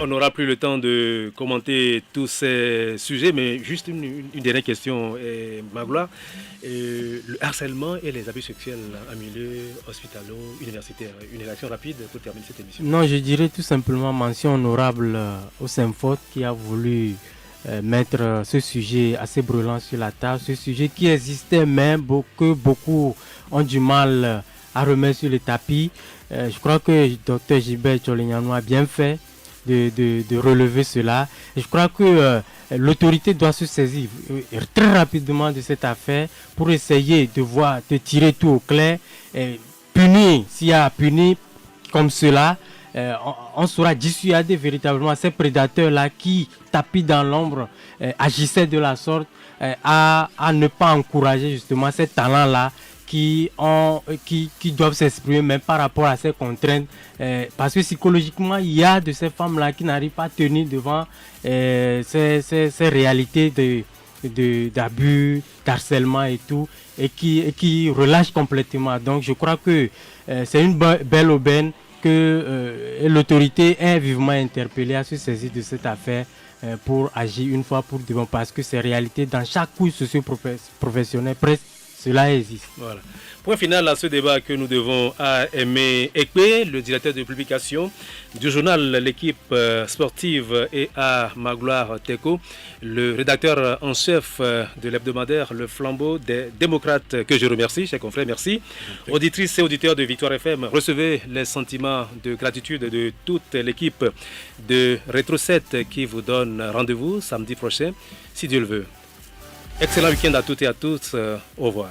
Speaker 1: on n'aura plus le temps de commenter tous ces sujets, mais juste une dernière question, Magloire. Le harcèlement et les abus sexuels en milieu hospitalo-universitaire. Une réaction rapide pour terminer cette émission.
Speaker 2: Non, je dirais tout simplement mention honorable au Symphot qui a voulu mettre ce sujet assez brûlant sur la table, ce sujet qui existait même, que beaucoup ont du mal à remettre sur le tapis. Je crois que Dr Gilbert Cholignano a bien fait de relever cela. Et je crois que l'autorité doit se saisir très rapidement de cette affaire pour essayer de tirer tout au clair, et punir, s'il y a à punir comme cela, on saura dissuader véritablement ces prédateurs-là qui, tapis dans l'ombre, agissaient de la sorte, à ne pas encourager justement ces talents-là qui doivent s'exprimer même par rapport à ces contraintes, parce que psychologiquement il y a de ces femmes-là qui n'arrivent pas à tenir devant ces réalités d'abus, d'harcèlement et tout, et qui relâchent complètement. Donc je crois que c'est une belle aubaine que l'autorité est vivement interpellée à se saisir de cette affaire pour agir une fois pour devant, parce que ces réalités dans chaque couche socio-professionnelle presque, cela existe.
Speaker 1: Voilà. Point final à ce débat que nous devons à Aimé Ekpe, le directeur de publication du journal L'équipe sportive, et à Magloire Teko, le rédacteur en chef de l'hebdomadaire Le Flambeau des démocrates, que je remercie, chers confrères, merci. Auditrices et auditeurs de Victoire FM, recevez les sentiments de gratitude de toute l'équipe de Rétro 7 qui vous donne rendez-vous samedi prochain, si Dieu le veut. Excellent week-end à toutes et à tous. Au revoir.